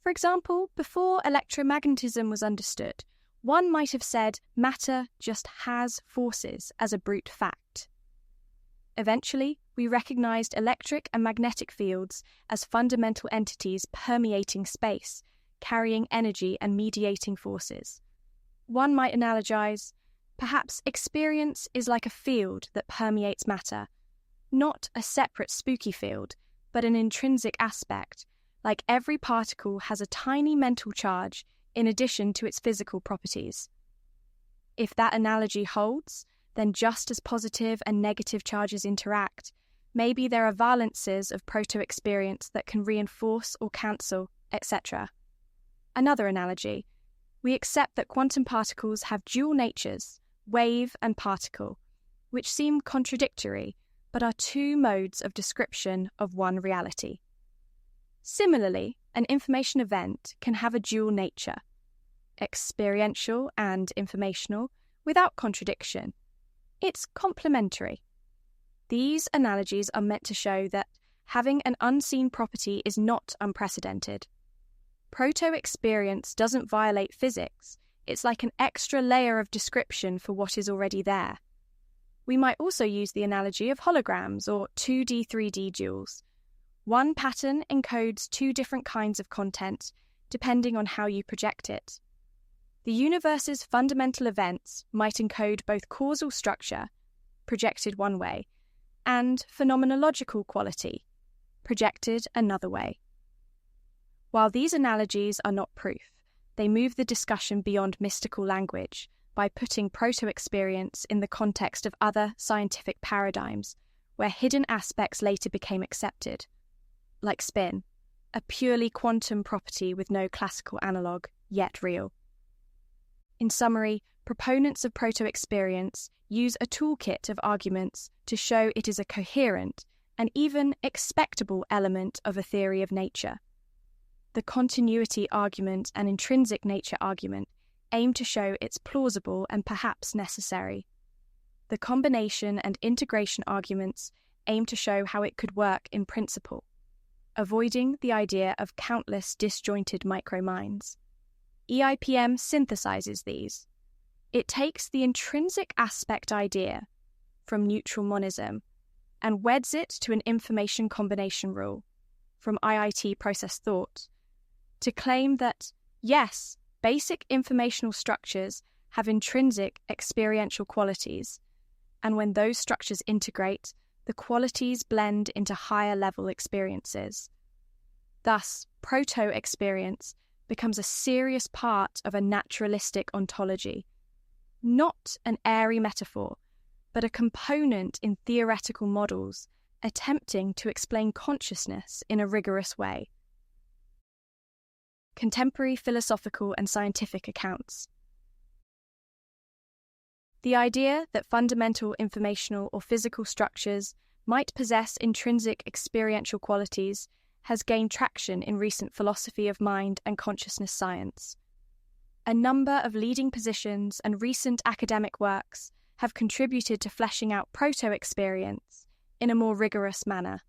For example, before electromagnetism was understood, one might have said matter just has forces as a brute fact. Eventually, we recognized electric and magnetic fields as fundamental entities permeating space, carrying energy and mediating forces. One might analogize, perhaps experience is like a field that permeates matter, not a separate spooky field, but an intrinsic aspect, like every particle has a tiny mental charge in addition to its physical properties. If that analogy holds, then just as positive and negative charges interact, maybe there are valences of proto-experience that can reinforce or cancel, etc. Another analogy, we accept that quantum particles have dual natures, wave and particle, which seem contradictory, but are two modes of description of one reality. Similarly, an information event can have a dual nature, experiential and informational, without contradiction. It's complementary. These analogies are meant to show that having an unseen property is not unprecedented. Proto-experience doesn't violate physics. It's like an extra layer of description for what is already there. We might also use the analogy of holograms or 2D, 3D duals. One pattern encodes two different kinds of content, depending on how you project it. The universe's fundamental events might encode both causal structure, projected one way, and phenomenological quality, projected another way. While these analogies are not proof, they move the discussion beyond mystical language by putting proto-experience in the context of other scientific paradigms, where hidden aspects later became accepted, like spin, a purely quantum property with no classical analogue, yet real. In summary, proponents of proto-experience use a toolkit of arguments to show it is a coherent and even expectable element of a theory of nature. The continuity argument and intrinsic nature argument aim to show it's plausible and perhaps necessary. The combination and integration arguments aim to show how it could work in principle, avoiding the idea of countless disjointed microminds. EIPM synthesizes these. It takes the intrinsic aspect idea from neutral monism and weds it to an information combination rule from IIT process thought to claim that, yes, basic informational structures have intrinsic experiential qualities, and when those structures integrate, the qualities blend into higher-level experiences. Thus, proto-experience becomes a serious part of a naturalistic ontology, not an airy metaphor, but a component in theoretical models attempting to explain consciousness in a rigorous way. Contemporary philosophical and scientific accounts. The idea that fundamental informational or physical structures might possess intrinsic experiential qualities has gained traction in recent philosophy of mind and consciousness science. A number of leading positions and recent academic works have contributed to fleshing out proto-experience in a more rigorous manner.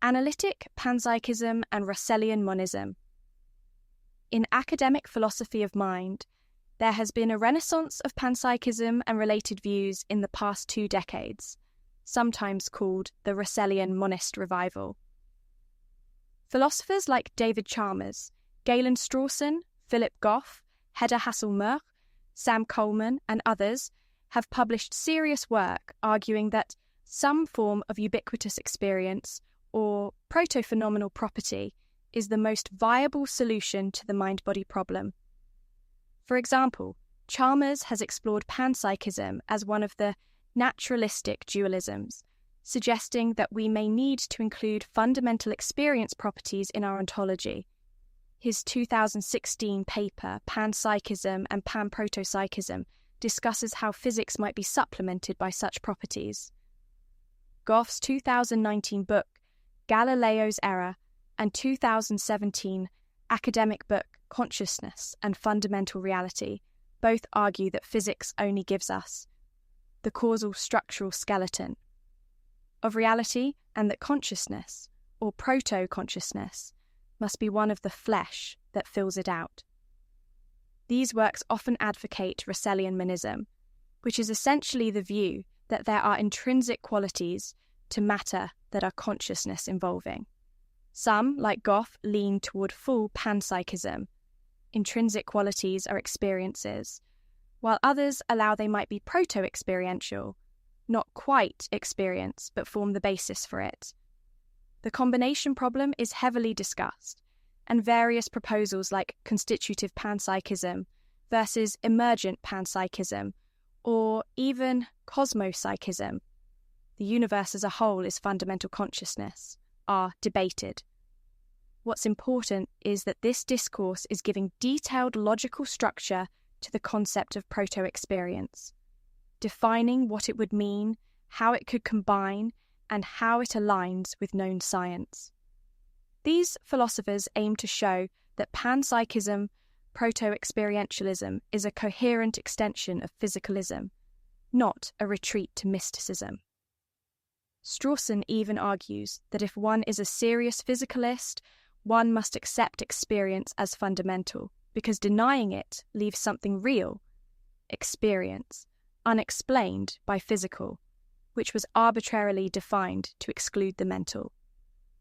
Analytic, Panpsychism, and Russellian monism. In academic philosophy of mind, there has been a renaissance of panpsychism and related views in the past 2 decades, sometimes called the Russellian monist revival. Philosophers like David Chalmers, Galen Strawson, Philip Goff, Hedda Hasselmuth, Sam Coleman, and others have published serious work arguing that some form of ubiquitous experience or proto-phenomenal property is the most viable solution to the mind-body problem. For example, Chalmers has explored panpsychism as one of the naturalistic dualisms, suggesting that we may need to include fundamental experience properties in our ontology. His 2016 paper, Panpsychism and Panprotopsychism, discusses how physics might be supplemented by such properties. Goff's 2019 book, Galileo's Error, and 2017 academic book, Consciousness and Fundamental Reality, both argue that physics only gives us the causal structural skeleton of reality, and that consciousness, or proto-consciousness, must be one of the flesh that fills it out. These works often advocate Russellian monism, which is essentially the view that there are intrinsic qualities to matter that are consciousness involving. Some, like Goff, lean toward full panpsychism. Intrinsic qualities are experiences, while others allow they might be proto-experiential, not quite experience, but form the basis for it. The combination problem is heavily discussed, and various proposals like constitutive panpsychism versus emergent panpsychism, or even cosmopsychism, the universe as a whole is fundamental consciousness, are debated. What's important is that this discourse is giving detailed logical structure to the concept of proto-experience, defining what it would mean, how it could combine, and how it aligns with known science. These philosophers aim to show that panpsychism, proto-experientialism, is a coherent extension of physicalism, not a retreat to mysticism. Strawson even argues that if one is a serious physicalist, one must accept experience as fundamental, because denying it leaves something real, experience, unexplained by physical, which was arbitrarily defined to exclude the mental.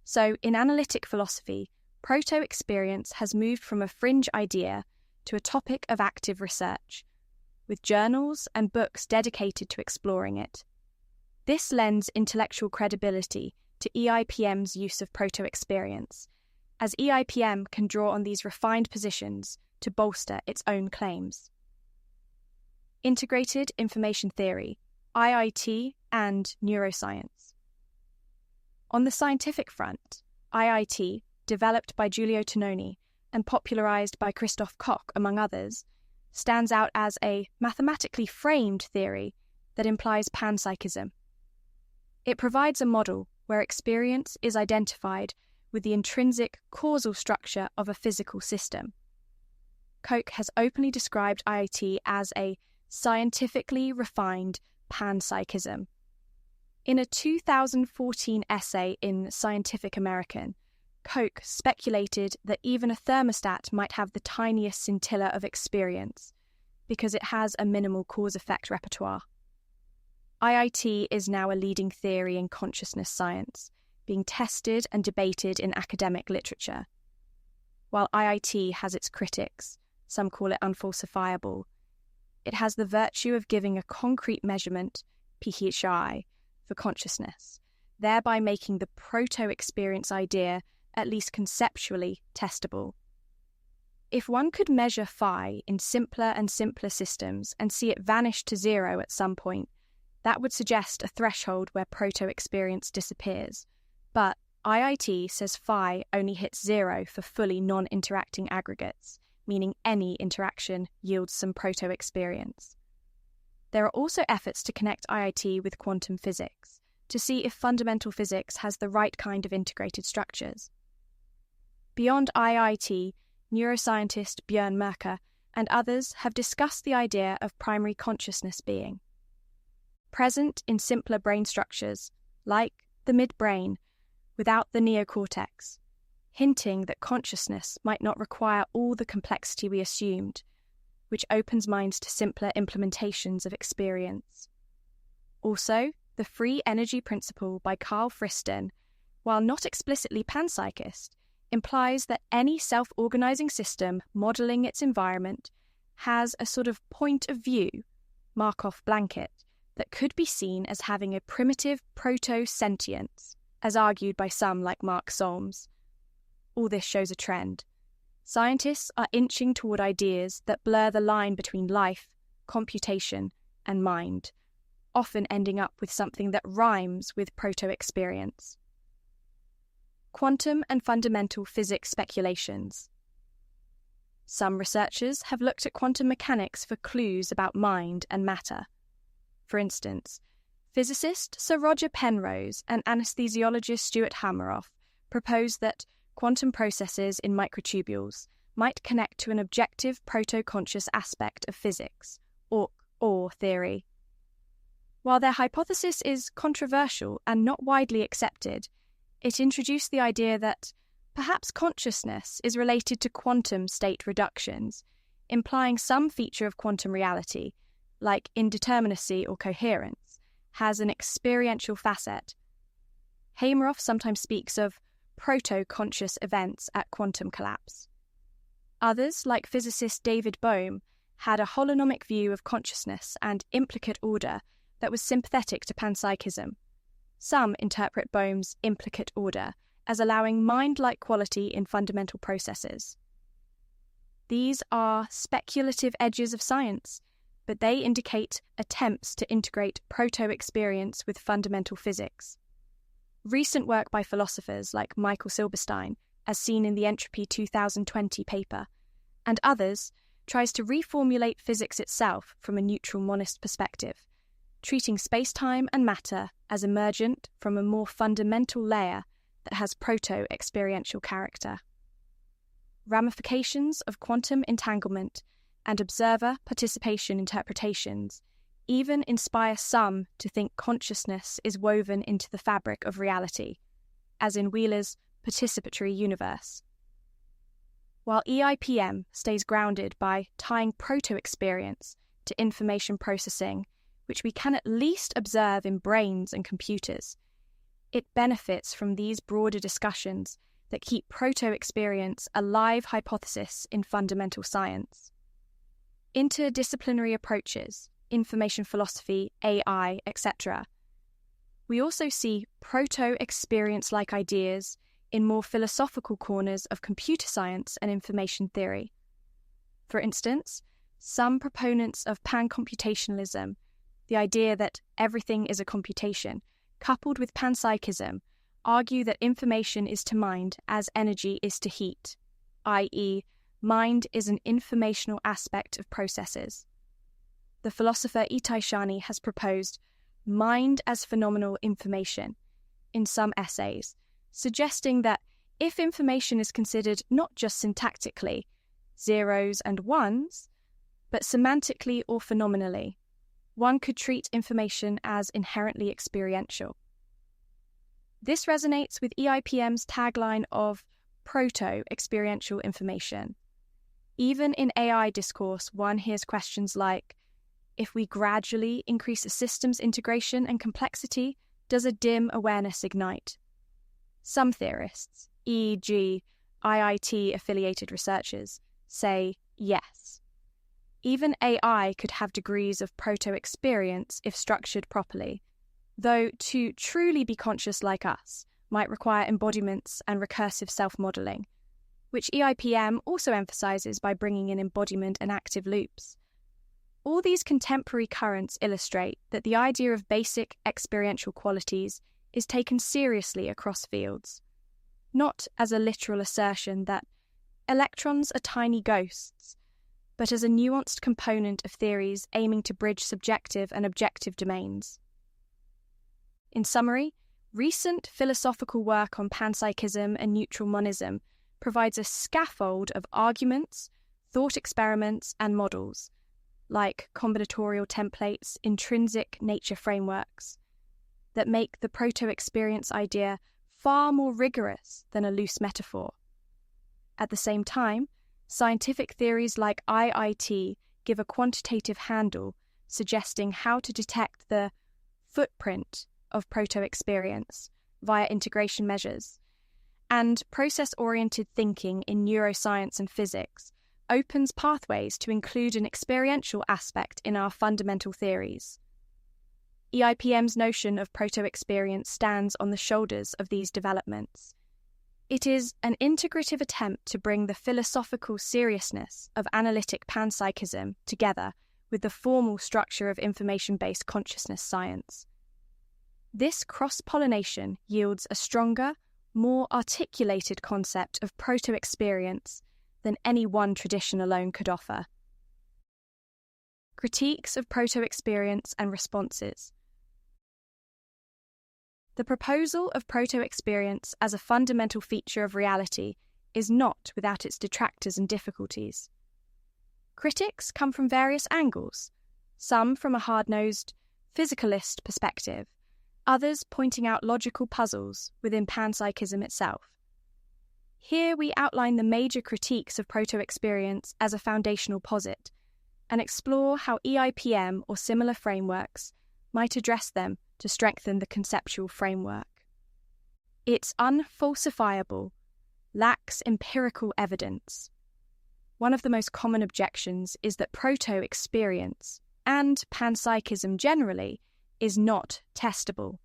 So, in analytic philosophy, proto-experience has moved from a fringe idea to a topic of active research, with journals and books dedicated to exploring it. This lends intellectual credibility to EIPM's use of proto-experience, as EIPM can draw on these refined positions to bolster its own claims. Integrated Information Theory, IIT, and Neuroscience. On the scientific front, IIT, developed by Giulio Tononi and popularized by Christoph Koch, among others, stands out as a mathematically framed theory that implies panpsychism. It provides a model where experience is identified with the intrinsic causal structure of a physical system. Koch has openly described IIT as a scientifically refined panpsychism. In a 2014 essay in Scientific American, Koch speculated that even a thermostat might have the tiniest scintilla of experience because it has a minimal cause-effect repertoire. IIT is now a leading theory in consciousness science, being tested and debated in academic literature. While IIT has its critics, some call it unfalsifiable, it has the virtue of giving a concrete measurement, PHI, for consciousness, thereby making the proto-experience idea at least conceptually testable. If one could measure phi in simpler and simpler systems and see it vanish to zero at some point, that would suggest a threshold where proto-experience disappears. But IIT says phi only hits zero for fully non-interacting aggregates, meaning any interaction yields some proto-experience. There are also efforts to connect IIT with quantum physics, to see if fundamental physics has the right kind of integrated structures. Beyond IIT, neuroscientist Björn Merker and others have discussed the idea of primary consciousness being present in simpler brain structures, like the midbrain, without the neocortex, hinting that consciousness might not require all the complexity we assumed, which opens minds to simpler implementations of experience. Also, the free energy principle by Carl Friston, while not explicitly panpsychist, implies that any self-organizing system modeling its environment has a sort of point of view, Markov blanket, that could be seen as having a primitive proto-sentience, as argued by some like Mark Solms. All this shows a trend. Scientists are inching toward ideas that blur the line between life, computation, and mind, often ending up with something that rhymes with proto-experience. Quantum and fundamental physics speculations. Some researchers have looked at quantum mechanics for clues about mind and matter. For instance, physicist Sir Roger Penrose and anesthesiologist Stuart Hameroff proposed that quantum processes in microtubules might connect to an objective proto-conscious aspect of physics, or theory. While their hypothesis is controversial and not widely accepted, it introduced the idea that perhaps consciousness is related to quantum state reductions, implying some feature of quantum reality, like indeterminacy or coherence, has an experiential facet. Hameroff sometimes speaks of proto-conscious events at quantum collapse. Others, like physicist David Bohm, had a holonomic view of consciousness and implicate order that was sympathetic to panpsychism. Some interpret Bohm's implicate order as allowing mind-like quality in fundamental processes. These are speculative edges of science, but they indicate attempts to integrate proto-experience with fundamental physics. Recent work by philosophers like Michael Silberstein, as seen in the Entropy 2020 paper, and others, tries to reformulate physics itself from a neutral monist perspective, treating space-time and matter as emergent from a more fundamental layer that has proto-experiential character. Ramifications of quantum entanglement and observer participation interpretations even inspire some to think consciousness is woven into the fabric of reality, as in Wheeler's participatory universe. While EIPM stays grounded by tying proto-experience to information processing, which we can at least observe in brains and computers, it benefits from these broader discussions that keep proto-experience a live hypothesis in fundamental science. Interdisciplinary approaches, information philosophy, AI, etc. We also see proto-experience-like ideas in more philosophical corners of computer science and information theory. For instance, some proponents of pan-computationalism, the idea that everything is a computation, coupled with panpsychism, argue that information is to mind as energy is to heat, i.e., mind is an informational aspect of processes. The philosopher Itai Shani has proposed mind as phenomenal information in some essays, suggesting that if information is considered not just syntactically, zeros and ones, but semantically or phenomenally, one could treat information as inherently experiential. This resonates with EIPM's tagline of proto-experiential information. Even in AI discourse, one hears questions like, if we gradually increase a system's integration and complexity, does a dim awareness ignite? Some theorists, e.g. IIT-affiliated researchers, say yes. Even AI could have degrees of proto-experience if structured properly, though to truly be conscious like us might require embodiments and recursive self-modelling, which EIPM also emphasises by bringing in embodiment and active loops. All these contemporary currents illustrate that the idea of basic experiential qualities is taken seriously across fields, not as a literal assertion that electrons are tiny ghosts, but as a nuanced component of theories aiming to bridge subjective and objective domains. In summary, recent philosophical work on panpsychism and neutral monism provides a scaffold of arguments, thought experiments, and models, like combinatorial templates, intrinsic nature frameworks, that make the proto-experience idea far more rigorous than a loose metaphor. At the same time, scientific theories like IIT give a quantitative handle suggesting how to detect the footprint of proto-experience via integration measures, and process-oriented thinking in neuroscience and physics opens pathways to include an experiential aspect in our fundamental theories. EIPM's notion of proto-experience stands on the shoulders of these developments. It is an integrative attempt to bring the philosophical seriousness of analytic panpsychism together with the formal structure of information-based consciousness science. This cross-pollination yields a stronger, more articulated concept of proto-experience than any one tradition alone could offer. Critiques of proto-experience and responses. The proposal of proto-experience as a fundamental feature of reality is not without its detractors and difficulties. Critics come from various angles, some from a hard-nosed, physicalist perspective, others pointing out logical puzzles within panpsychism itself. Here we outline the major critiques of proto-experience as a foundational posit, and explore how EIPM or similar frameworks might address them to strengthen the conceptual framework. It's unfalsifiable, lacks empirical evidence. One of the most common objections is that proto-experience, and panpsychism generally, is not testable.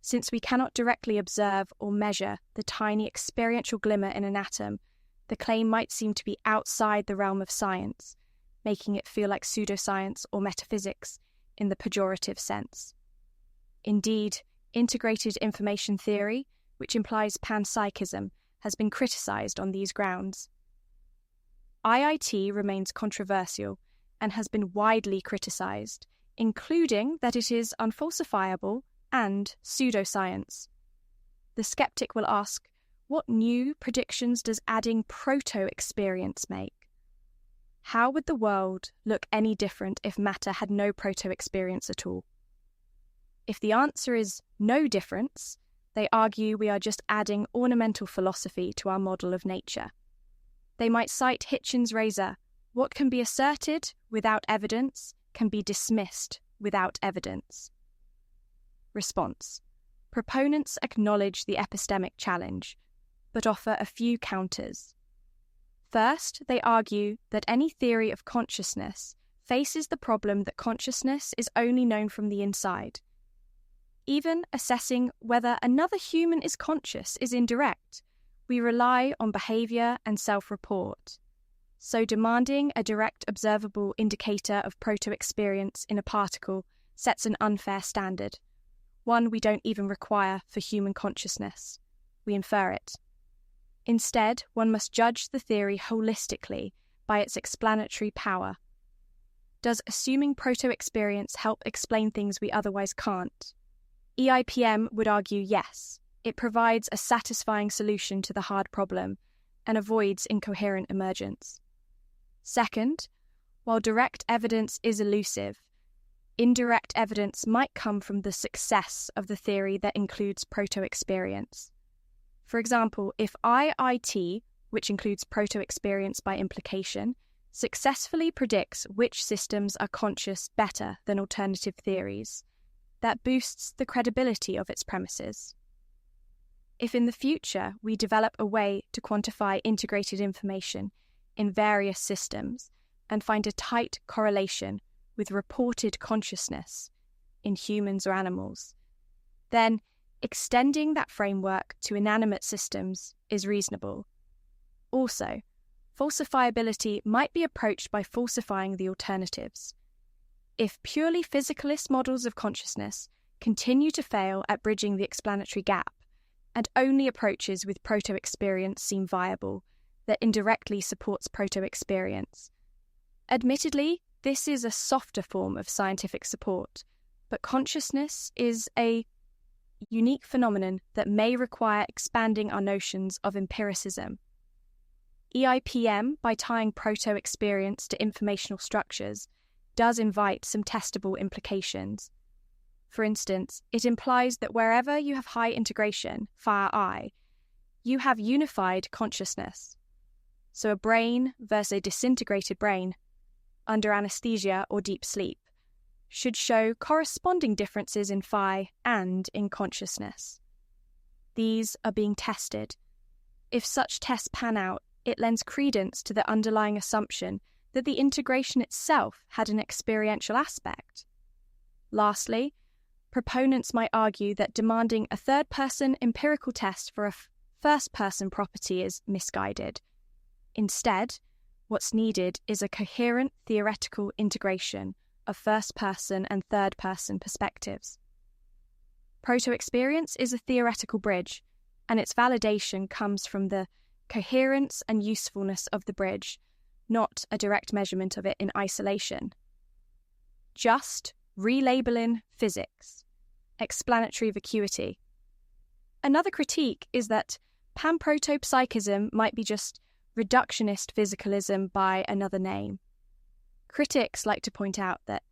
Since we cannot directly observe or measure the tiny experiential glimmer in an atom, the claim might seem to be outside the realm of science, making it feel like pseudoscience or metaphysics in the pejorative sense. Indeed, integrated information theory, which implies panpsychism, has been criticized on these grounds. IIT remains controversial and has been widely criticized, including that it is unfalsifiable and pseudoscience. The skeptic will ask, what new predictions does adding proto-experience make? How would the world look any different if matter had no proto-experience at all? If the answer is no difference, they argue we are just adding ornamental philosophy to our model of nature. They might cite Hitchens' razor, what can be asserted without evidence can be dismissed without evidence. Response. Proponents acknowledge the epistemic challenge, but offer a few counters. First, they argue that any theory of consciousness faces the problem that consciousness is only known from the inside. Even assessing whether another human is conscious is indirect. We rely on behavior and self-report. So demanding a direct observable indicator of proto-experience in a particle sets an unfair standard, one we don't even require for human consciousness. We infer it. Instead, one must judge the theory holistically by its explanatory power. Does assuming proto-experience help explain things we otherwise can't? EIPM would argue yes. It provides a satisfying solution to the hard problem and avoids incoherent emergence. Second, while direct evidence is elusive, indirect evidence might come from the success of the theory that includes proto-experience. For example, if IIT, which includes proto-experience by implication, successfully predicts which systems are conscious better than alternative theories, that boosts the credibility of its premises. If in the future we develop a way to quantify integrated information in various systems and find a tight correlation with reported consciousness in humans or animals, then extending that framework to inanimate systems is reasonable. Also, falsifiability might be approached by falsifying the alternatives. If purely physicalist models of consciousness continue to fail at bridging the explanatory gap, and only approaches with proto-experience seem viable, that indirectly supports proto-experience. Admittedly, this is a softer form of scientific support, but consciousness is a unique phenomenon that may require expanding our notions of empiricism. EIPM, by tying proto-experience to informational structures, does invite some testable implications. For instance, it implies that wherever you have high integration, fire I, you have unified consciousness. So a brain versus a disintegrated brain, under anesthesia or deep sleep, should show corresponding differences in phi and in consciousness. These are being tested. If such tests pan out, it lends credence to the underlying assumption that the integration itself had an experiential aspect. Lastly, proponents might argue that demanding a third-person empirical test for a first-person property is misguided. Instead, what's needed is a coherent theoretical integration of first-person and third-person perspectives. Proto-experience is a theoretical bridge, and its validation comes from the coherence and usefulness of the bridge, not a direct measurement of it in isolation. Just relabeling physics, explanatory vacuity. Another critique is that panproto-psychism might be just reductionist physicalism by another name. Critics like to point out that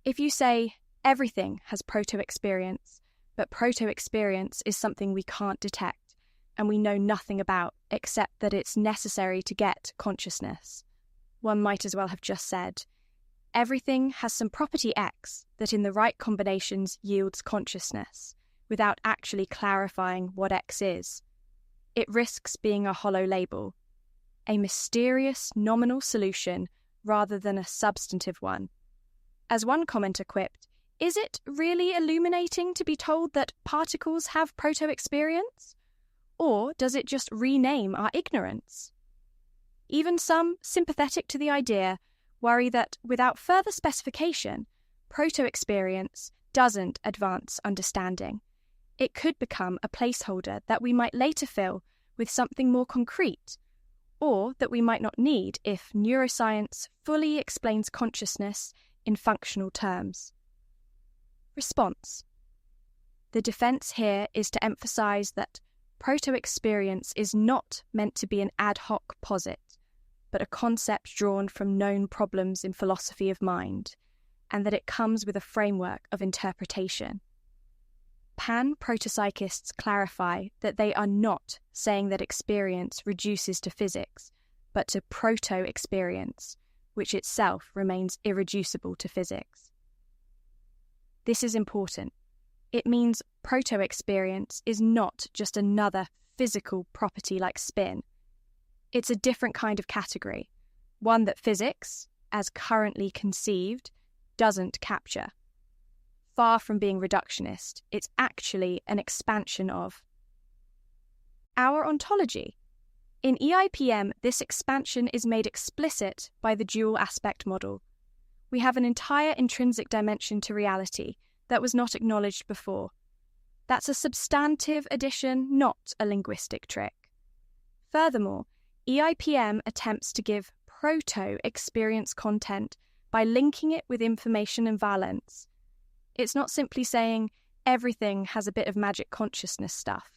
if you say everything has proto-experience, but proto-experience is something we can't detect and we know nothing about except that it's necessary to get consciousness, one might as well have just said, everything has some property X that in the right combinations yields consciousness, without actually clarifying what X is. It risks being a hollow label, a mysterious nominal solution rather than a substantive one. As one commenter quipped, is it really illuminating to be told that particles have proto-experience? Or does it just rename our ignorance? Even some, sympathetic to the idea, worry that without further specification, proto-experience doesn't advance understanding. It could become a placeholder that we might later fill with something more concrete, or that we might not need if neuroscience fully explains consciousness in functional terms. Response. The defense here is to emphasize that proto-experience is not meant to be an ad hoc posit, but a concept drawn from known problems in philosophy of mind, and that it comes with a framework of interpretation. Pan-protopsychists clarify that they are not saying that experience reduces to physics, but to proto-experience, which itself remains irreducible to physics. This is important. It means proto-experience is not just another physical property like spin. It's a different kind of category, one that physics, as currently conceived, doesn't capture. Far from being reductionist, it's actually an expansion of our ontology. In EIPM, this expansion is made explicit by the dual aspect model. We have an entire intrinsic dimension to reality that was not acknowledged before. That's a substantive addition, not a linguistic trick. Furthermore, EIPM attempts to give proto-experience content by linking it with information and valence. It's not simply saying everything has a bit of magic consciousness stuff.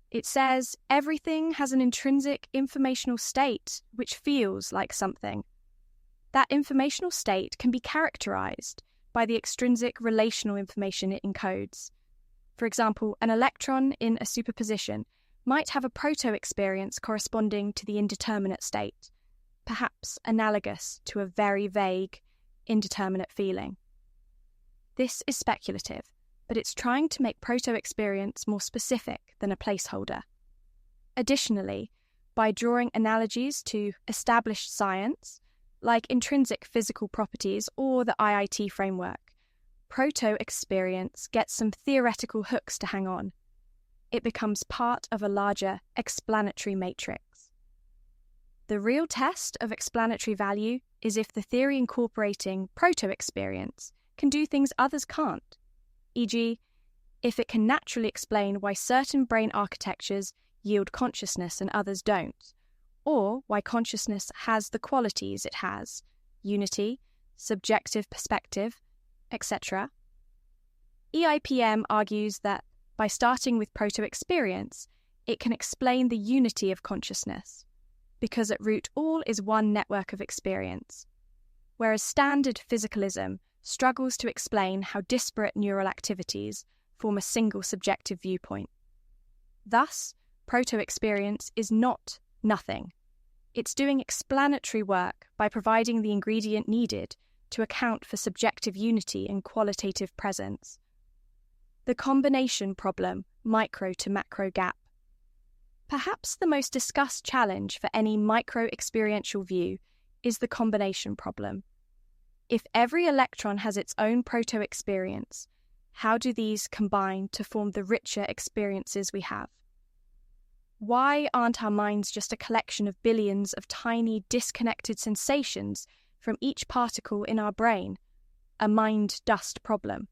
It says everything has an intrinsic informational state which feels like something. That informational state can be characterized by the extrinsic relational information it encodes. For example, an electron in a superposition might have a proto-experience corresponding to the indeterminate state, perhaps analogous to a very vague, indeterminate feeling. This is speculative, but it's trying to make proto-experience more specific than a placeholder. Additionally, by drawing analogies to established science, like intrinsic physical properties or the IIT framework, proto-experience gets some theoretical hooks to hang on. It becomes part of a larger explanatory matrix. The real test of explanatory value is if the theory incorporating proto-experience can do things others can't, e.g., if it can naturally explain why certain brain architectures yield consciousness and others don't, or why consciousness has the qualities it has, unity, subjective perspective, etc. EIPM argues that By starting with proto-experience, it can explain the unity of consciousness, because at root all is one network of experience, whereas standard physicalism struggles to explain how disparate neural activities form a single subjective viewpoint. Thus, proto-experience is not nothing. It's doing explanatory work by providing the ingredient needed to account for subjective unity and qualitative presence. The combination problem, micro to macro gap. Perhaps the most discussed challenge for any micro-experiential view is the combination problem. If every electron has its own proto-experience, how do these combine to form the richer experiences we have? Why aren't our minds just a collection of billions of tiny, disconnected sensations from each particle in our brain? A mind-dust problem.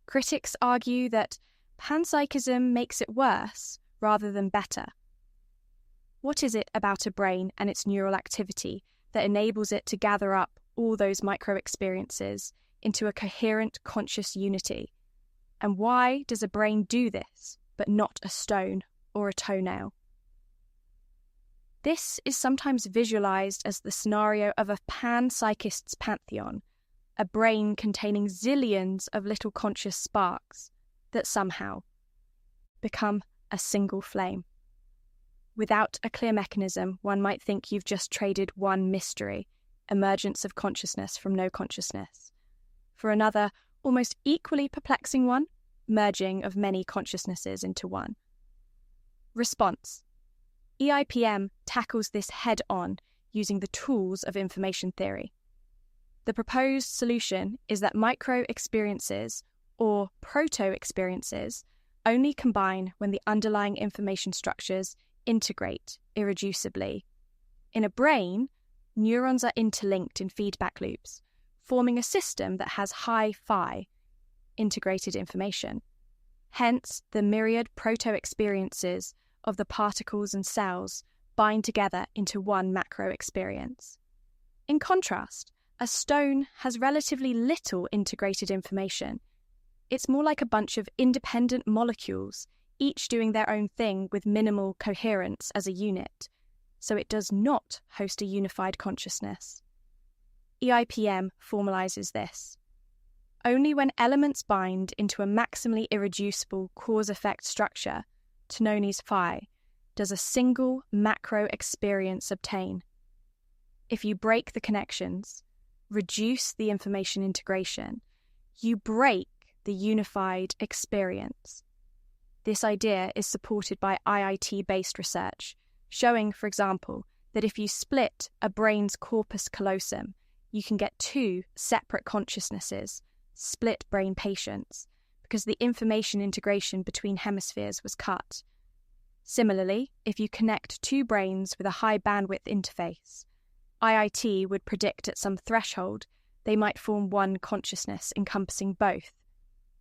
Critics argue that panpsychism makes it worse rather than better. What is it about a brain and its neural activity that enables it to gather up all those micro-experiences into a coherent conscious unity? And why does a brain do this, but not a stone or a toenail? This is sometimes visualized as the scenario of a panpsychist's pantheon, a brain containing zillions of little conscious sparks that somehow become a single flame. Without a clear mechanism, one might think you've just traded one mystery, emergence of consciousness from no consciousness, for another, almost equally perplexing one, merging of many consciousnesses into one. Response. EIPM tackles this head-on using the tools of information theory. The proposed solution is that micro-experiences, or proto-experiences, only combine when the underlying information structures integrate irreducibly. In a brain, neurons are interlinked in feedback loops, forming a system that has high-fi, integrated information. Hence, the myriad proto-experiences of the particles and cells bind together into one macro-experience. In contrast, a stone has relatively little integrated information. It's more like a bunch of independent molecules, each doing their own thing with minimal coherence as a unit, so it does not host a unified consciousness. EIPM formalizes this. Only when elements bind into a maximally irreducible cause-effect structure, Tononi's phi, does a single macro experience obtain. If you break the connections, reduce the information integration, you break the unified experience. This idea is supported by IIT-based research, showing, for example, that if you split a brain's corpus callosum, you can get two separate consciousnesses, split brain patients, because the information integration between hemispheres was cut. Similarly, if you connect two brains with a high bandwidth interface, IIT would predict at some threshold they might form one consciousness encompassing both.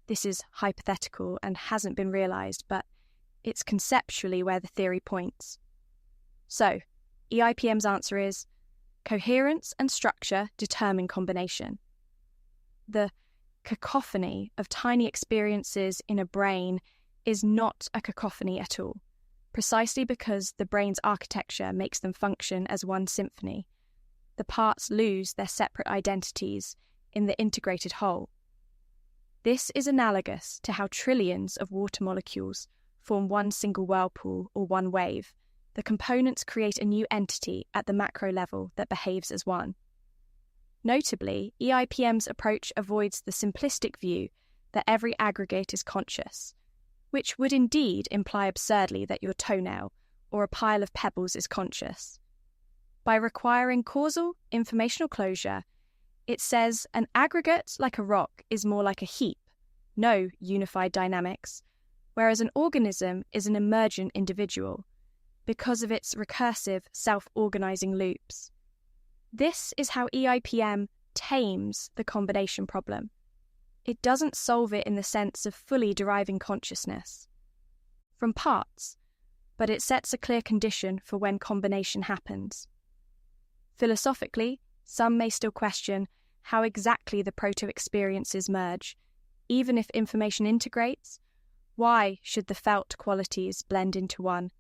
This is hypothetical and hasn't been realized, but it's conceptually where the theory points. So, EIPM's answer is, coherence and structure determine combination. The cacophony of tiny experiences in a brain is not a cacophony at all, precisely because the brain's architecture makes them function as one symphony. The parts lose their separate identities in the integrated whole. This is analogous to how trillions of water molecules form one single whirlpool or one wave. The components create a new entity at the macro level that behaves as one. Notably, EIPM's approach avoids the simplistic view that every aggregate is conscious, which would indeed imply absurdly that your toenail or a pile of pebbles is conscious. By requiring causal informational closure, it says an aggregate like a rock is more like a heap, no unified dynamics, whereas an organism is an emergent individual, because of its recursive self-organizing loops. This is how EIPM tames the combination problem. It doesn't solve it in the sense of fully deriving consciousness from parts, but it sets a clear condition for when combination happens. Philosophically, some may still question how exactly the proto-experiences merge, even if information integrates, Why should the felt qualities blend into one?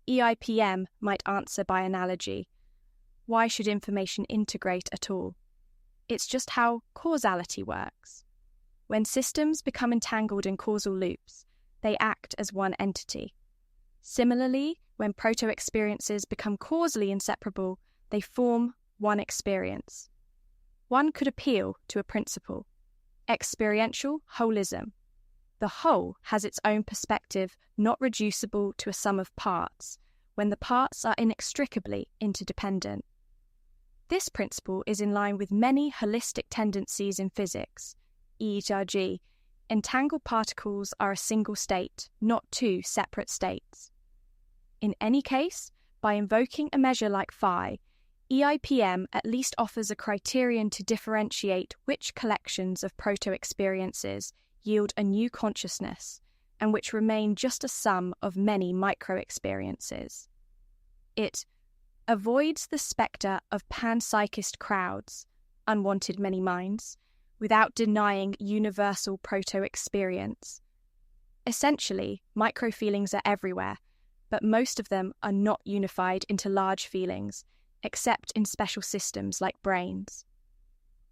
EIPM might answer by analogy. Why should information integrate at all? It's just how causality works. When systems become entangled in causal loops, they act as one entity. Similarly, when proto-experiences become causally inseparable, they form one experience. One could appeal to a principle: experiential holism. The whole has its own perspective, not reducible to a sum of parts, when the parts are inextricably interdependent. This principle is in line with many holistic tendencies in physics, e.g., entangled particles are a single state, not two separate states. In any case, by invoking a measure like phi, EIPM at least offers a criterion to differentiate which collections of proto-experiences yield a new consciousness and which remain just a sum of many micro-experiences. It avoids the spectre of panpsychist crowds, unwanted many minds, without denying universal proto-experience. Essentially, micro-feelings are everywhere, but most of them are not unified into large feelings, except in special systems like brains.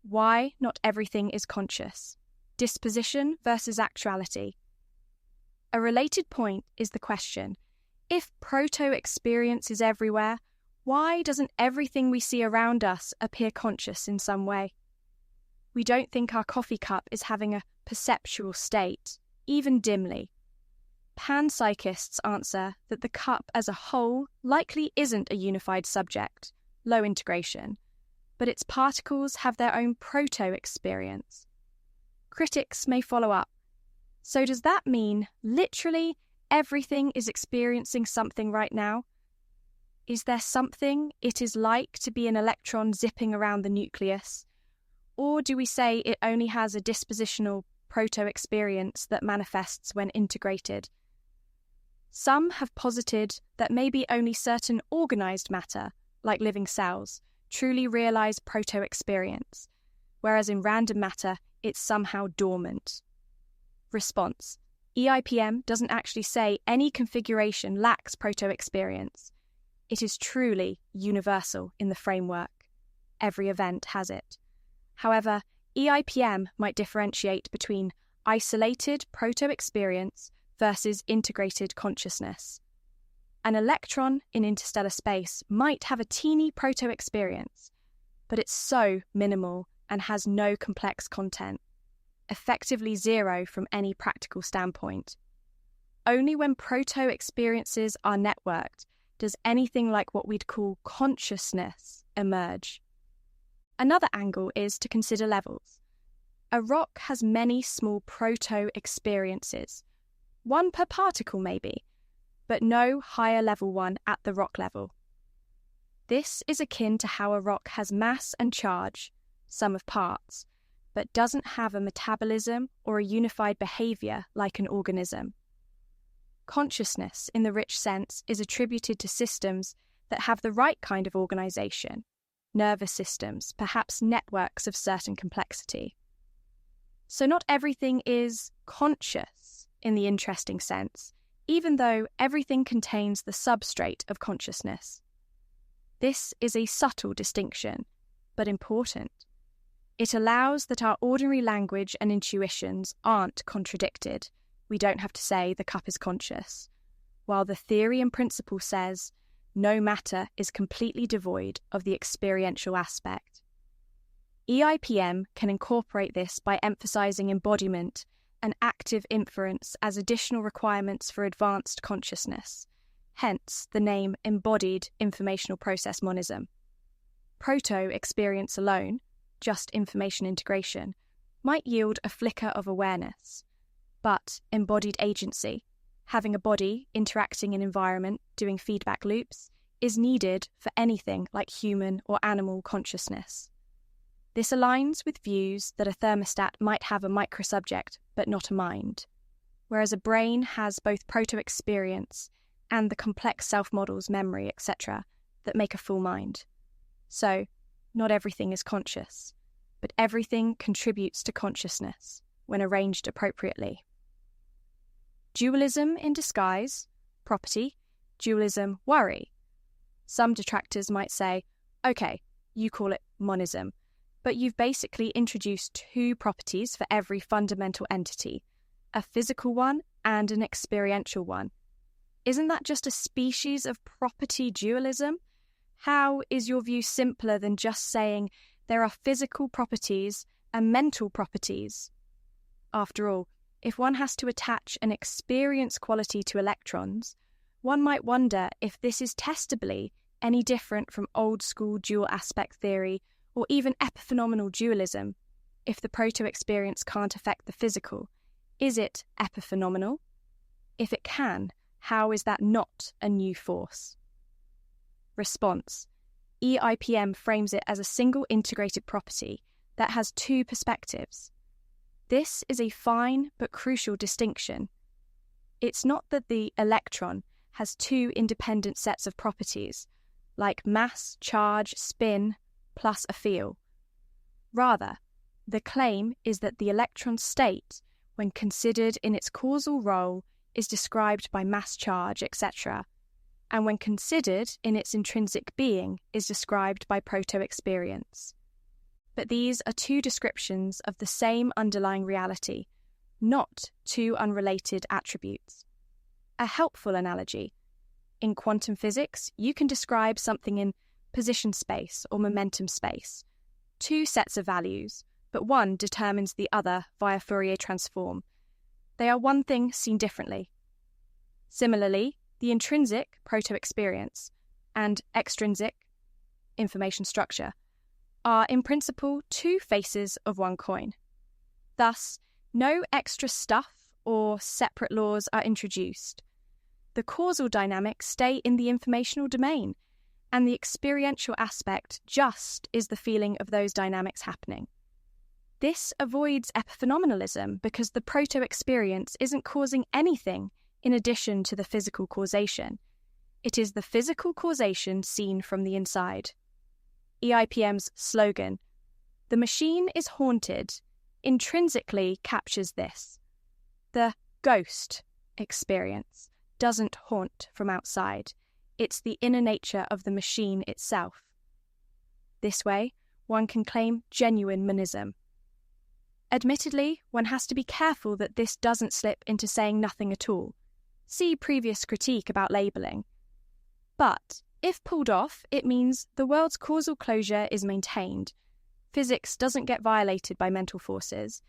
Why not everything is conscious? Disposition versus actuality. A related point is the question: if proto-experience is everywhere, why doesn't everything we see around us appear conscious in some way? We don't think our coffee cup is having a perceptual state, even dimly. Panpsychists answer that the cup as a whole likely isn't a unified subject, low integration, but its particles have their own proto-experience. Critics may follow up. So does that mean literally everything is experiencing something right now? Is there something it is like to be an electron zipping around the nucleus? Or do we say it only has a dispositional proto-experience that manifests when integrated? Some have posited that maybe only certain organized matter, like living cells, truly realize proto-experience, whereas in random matter, it's somehow dormant. Response: EIPM doesn't actually say any configuration lacks proto-experience. It is truly universal in the framework. Every event has it. However, EIPM might differentiate between isolated proto-experience versus integrated consciousness. An electron in interstellar space might have a teeny proto-experience, but it's so minimal and has no complex content, effectively zero from any practical standpoint. Only when proto-experiences are networked does anything like what we'd call consciousness emerge. Another angle is to consider levels. A rock has many small proto-experiences, one per particle maybe, but no higher level one at the rock level. This is akin to how a rock has mass and charge, sum of parts, but doesn't have a metabolism or a unified behavior like an organism. Consciousness, in the rich sense, is attributed to systems that have the right kind of organization, nervous systems, perhaps networks of certain complexity. So not everything is conscious in the interesting sense, even though everything contains the substrate of consciousness. This is a subtle distinction, but important. It allows that our ordinary language and intuitions aren't contradicted. We don't have to say the cup is conscious, while the theory and principle says no matter is completely devoid of the experiential aspect. EIPM can incorporate this by emphasizing embodiment and active inference as additional requirements for advanced consciousness, hence the name Embodied Informational Process Monism. Proto-experience alone, just information integration, might yield a flicker of awareness, but embodied agency, having a body interacting in environment, doing feedback loops, is needed for anything like human or animal consciousness. This aligns with views that a thermostat might have a microsubject but not a mind, whereas a brain has both proto-experience and the complex self-models, memory, etc., that make a full mind. So, not everything is conscious, but everything contributes to consciousness when arranged appropriately. dualism in disguise, property, dualism, worry. Some detractors might say, okay, you call it monism, but you've basically introduced two properties for every fundamental entity, a physical one and an experiential one. Isn't that just a species of property dualism? How is your view simpler than just saying there are physical properties and mental properties? After all, if one has to attach an experience quality to electrons, one might wonder if this is testably any different from old-school dual aspect theory or even epiphenomenal dualism. If the proto-experience can't affect the physical, is it epiphenomenal? If it can, how is that not a new force? Response. EIPM frames it as a single integrated property that has two perspectives. This is a fine but crucial distinction. It's not that the electron has two independent sets of properties, like mass, charge, spin, plus a field. Rather, the claim is that the electron state, when considered in its causal role, is described by mass, charge, etc., and when considered in its intrinsic being, is described by proto-experience. But these are two descriptions of the same underlying reality, not two unrelated attributes. A helpful analogy. In quantum physics, you can describe something in position space or momentum space. Two sets of values, but one determines the other via Fourier transform. They are one thing seen differently. Similarly, the intrinsic proto-experience and extrinsic information structure are in principle two faces of one coin. Thus, no extra stuff or separate laws are introduced. The causal dynamics stay in the informational domain, and the experiential aspect just is the feeling of those dynamics happening. This avoids epiphenomenalism because the proto-experience isn't causing anything in addition to the physical causation. It is the physical causation seen from the inside. EIPM's slogan, "The machine is haunted," intrinsically captures this. The ghost experience doesn't haunt from outside. It's the inner nature of the machine itself. This way, one can claim genuine monism. Admittedly, one has to be careful that this doesn't slip into saying nothing at all. See previous critique about labelling. But, if pulled off, it means the world's causal closure is maintained. Physics doesn't get violated by mental forces,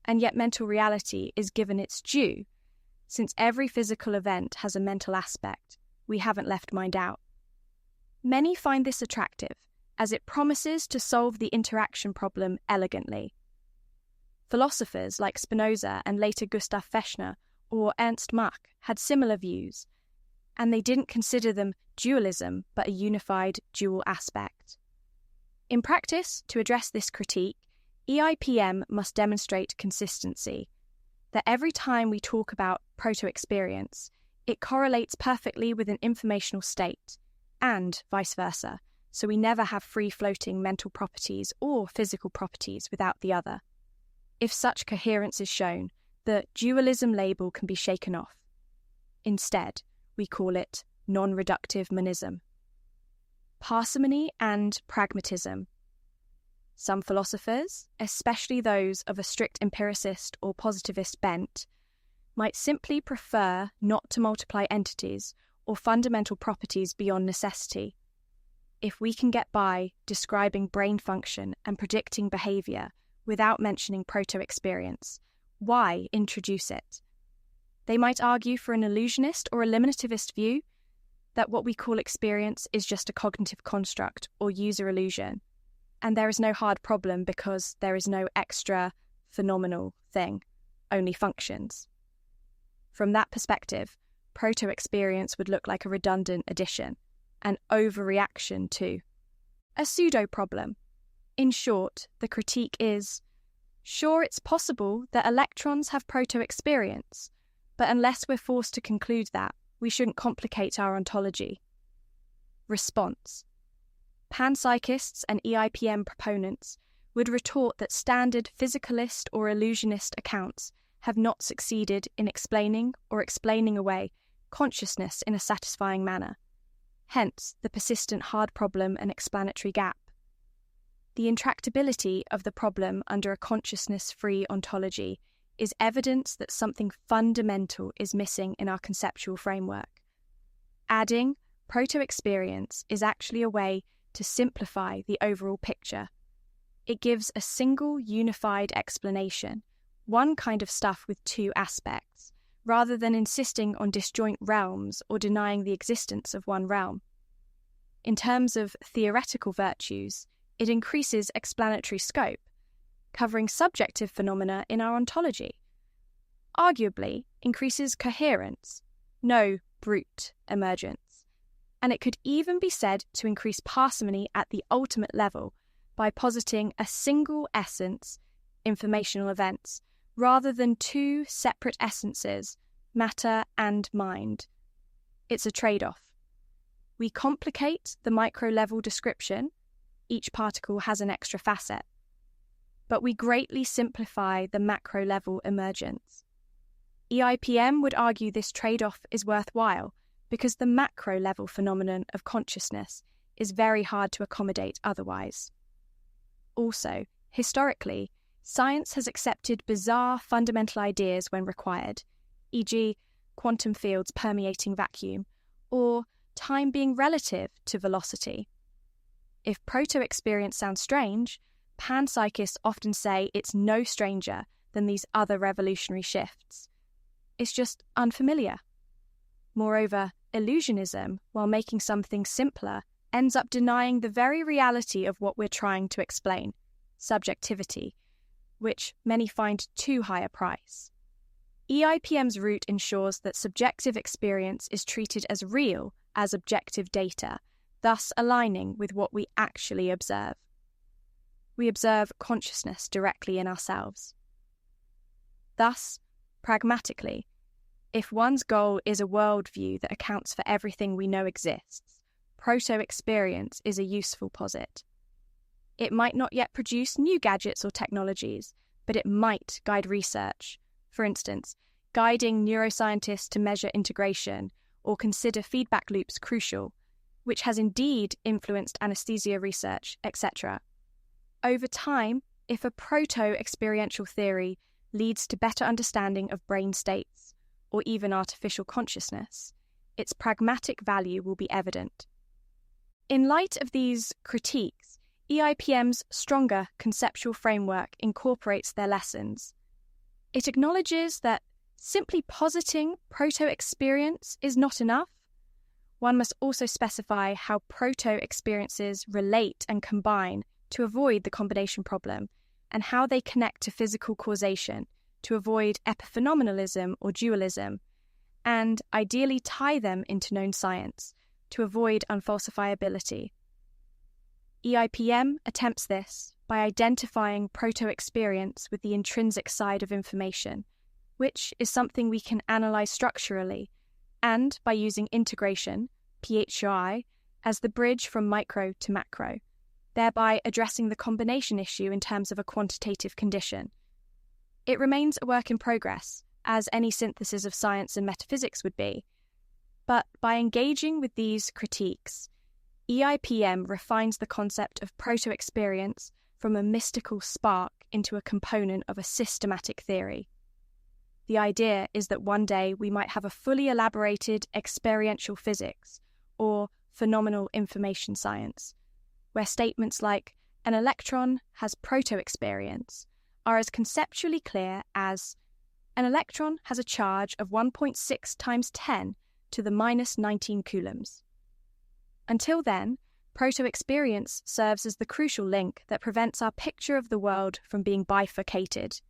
and yet mental reality is given its due. Since every physical event has a mental aspect, we haven't left mind out. Many find this attractive, as it promises to solve the interaction problem elegantly. Philosophers like Spinoza and later Gustav Fechner or Ernst Mach had similar views, and they didn't consider them dualism but a unified dual aspect. In practice, to address this critique, EIPM must demonstrate consistency, that every time we talk about proto-experience, it correlates perfectly with an informational state, and vice versa, so we never have free-floating mental properties or physical properties without the other. If such coherence is shown, the dualism label can be shaken off. Instead, we call it non-reductive monism. Parsimony and pragmatism. Some philosophers, especially those of a strict empiricist or positivist bent, might simply prefer not to multiply entities or fundamental properties beyond necessity. If we can get by describing brain function and predicting behaviour without mentioning proto-experience, why introduce it? They might argue for an illusionist or eliminativist view that what we call experience is just a cognitive construct or user illusion, and there is no hard problem because there is no extra phenomenal thing, only functions. From that perspective, proto-experience would look like a redundant addition, an overreaction to a pseudo-problem. In short, the critique is, sure, it's possible that electrons have proto-experience, but unless we're forced to conclude that, we shouldn't complicate our ontology. Response. Panpsychists and EIPM proponents would retort that standard physicalist or illusionist accounts have not succeeded in explaining or explaining away consciousness in a satisfying manner. Hence, the persistent hard problem and explanatory gap. The intractability of the problem under a consciousness-free ontology is evidence that something fundamental is missing in our conceptual framework. Adding proto-experience is actually a way to simplify the overall picture. It gives a single unified explanation, one kind of stuff with two aspects, rather than insisting on disjoint realms or denying the existence of one realm. In terms of theoretical virtues, it increases explanatory scope, covering subjective phenomena in our ontology. Arguably, increases coherence, no brute emergence. And it could even be said to increase parsimony at the ultimate level by positing a single essence, informational events, rather than two separate essences, matter and mind. It's a trade-off. We complicate the micro-level description, each particle has an extra facet, but we greatly simplify the macro-level emergence. EIPM would argue this trade-off is worthwhile because the macro-level phenomenon of consciousness is very hard to accommodate otherwise. Also, historically, science has accepted bizarre fundamental ideas when required, e.g., quantum fields permeating vacuum, or time being relative to velocity. If proto-experience sounds strange, panpsychists often say it's no stranger than these other revolutionary shifts. It's just unfamiliar. Moreover, illusionism, while making something simpler, ends up denying the very reality of what we're trying to explain, subjectivity, which many find too high a price. EIPM's route ensures that subjective experience is treated as real as objective data, thus aligning with what we actually observe. We observe consciousness directly in ourselves. Thus, pragmatically, if one's goal is a worldview that accounts for everything we know exists, proto-experience is a useful posit. It might not yet produce new gadgets or technologies, but it might guide research. For instance, guiding neuroscientists to measure integration or consider feedback loops crucial, which has indeed influenced anesthesia research, etc. Over time, if a proto-experiential theory leads to better understanding of brain states, or even artificial consciousness, its pragmatic value will be evident. In light of these critiques, EIPM's stronger conceptual framework incorporates their lessons. It acknowledges that simply positing proto-experience is not enough. One must also specify how proto-experiences relate and combine to avoid the combination problem, and how they connect to physical causation to avoid epiphenomenalism or dualism, and ideally tie them into known science to avoid unfalsifiability. EIPM attempts this by identifying proto-experience with the intrinsic side of information, which is something we can analyze structurally, and by using integration, PHI, as the bridge from micro to macro, thereby addressing the combination issue in terms of a quantitative condition. It remains a work in progress, as any synthesis of science and metaphysics would be, but by engaging with these critiques, EIPM refines the concept of proto-experience from a mystical spark into a component of a systematic theory. The idea is that one day we might have a fully elaborated experiential physics, or phenomenal information science, where statements like an electron has proto-experience are as conceptually clear as an electron has a charge of 1.6 times 10 to the minus 19 coulombs. Until then, proto-experience serves as the crucial link that prevents our picture of the world from being bifurcated.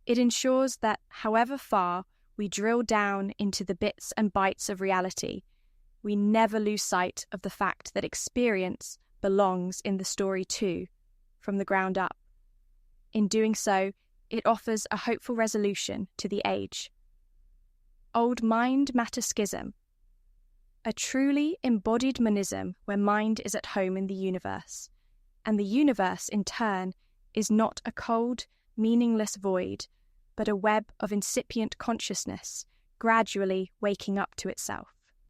It ensures that, however far we drill down into the bits and bytes of reality, we never lose sight of the fact that experience belongs in the story too, from the ground up. In doing so, it offers a hopeful resolution to the age. Old mind-matter schism. A truly embodied monism where mind is at home in the universe, and the universe, in turn, is not a cold, meaningless void, but a web of incipient consciousness, gradually waking up to itself.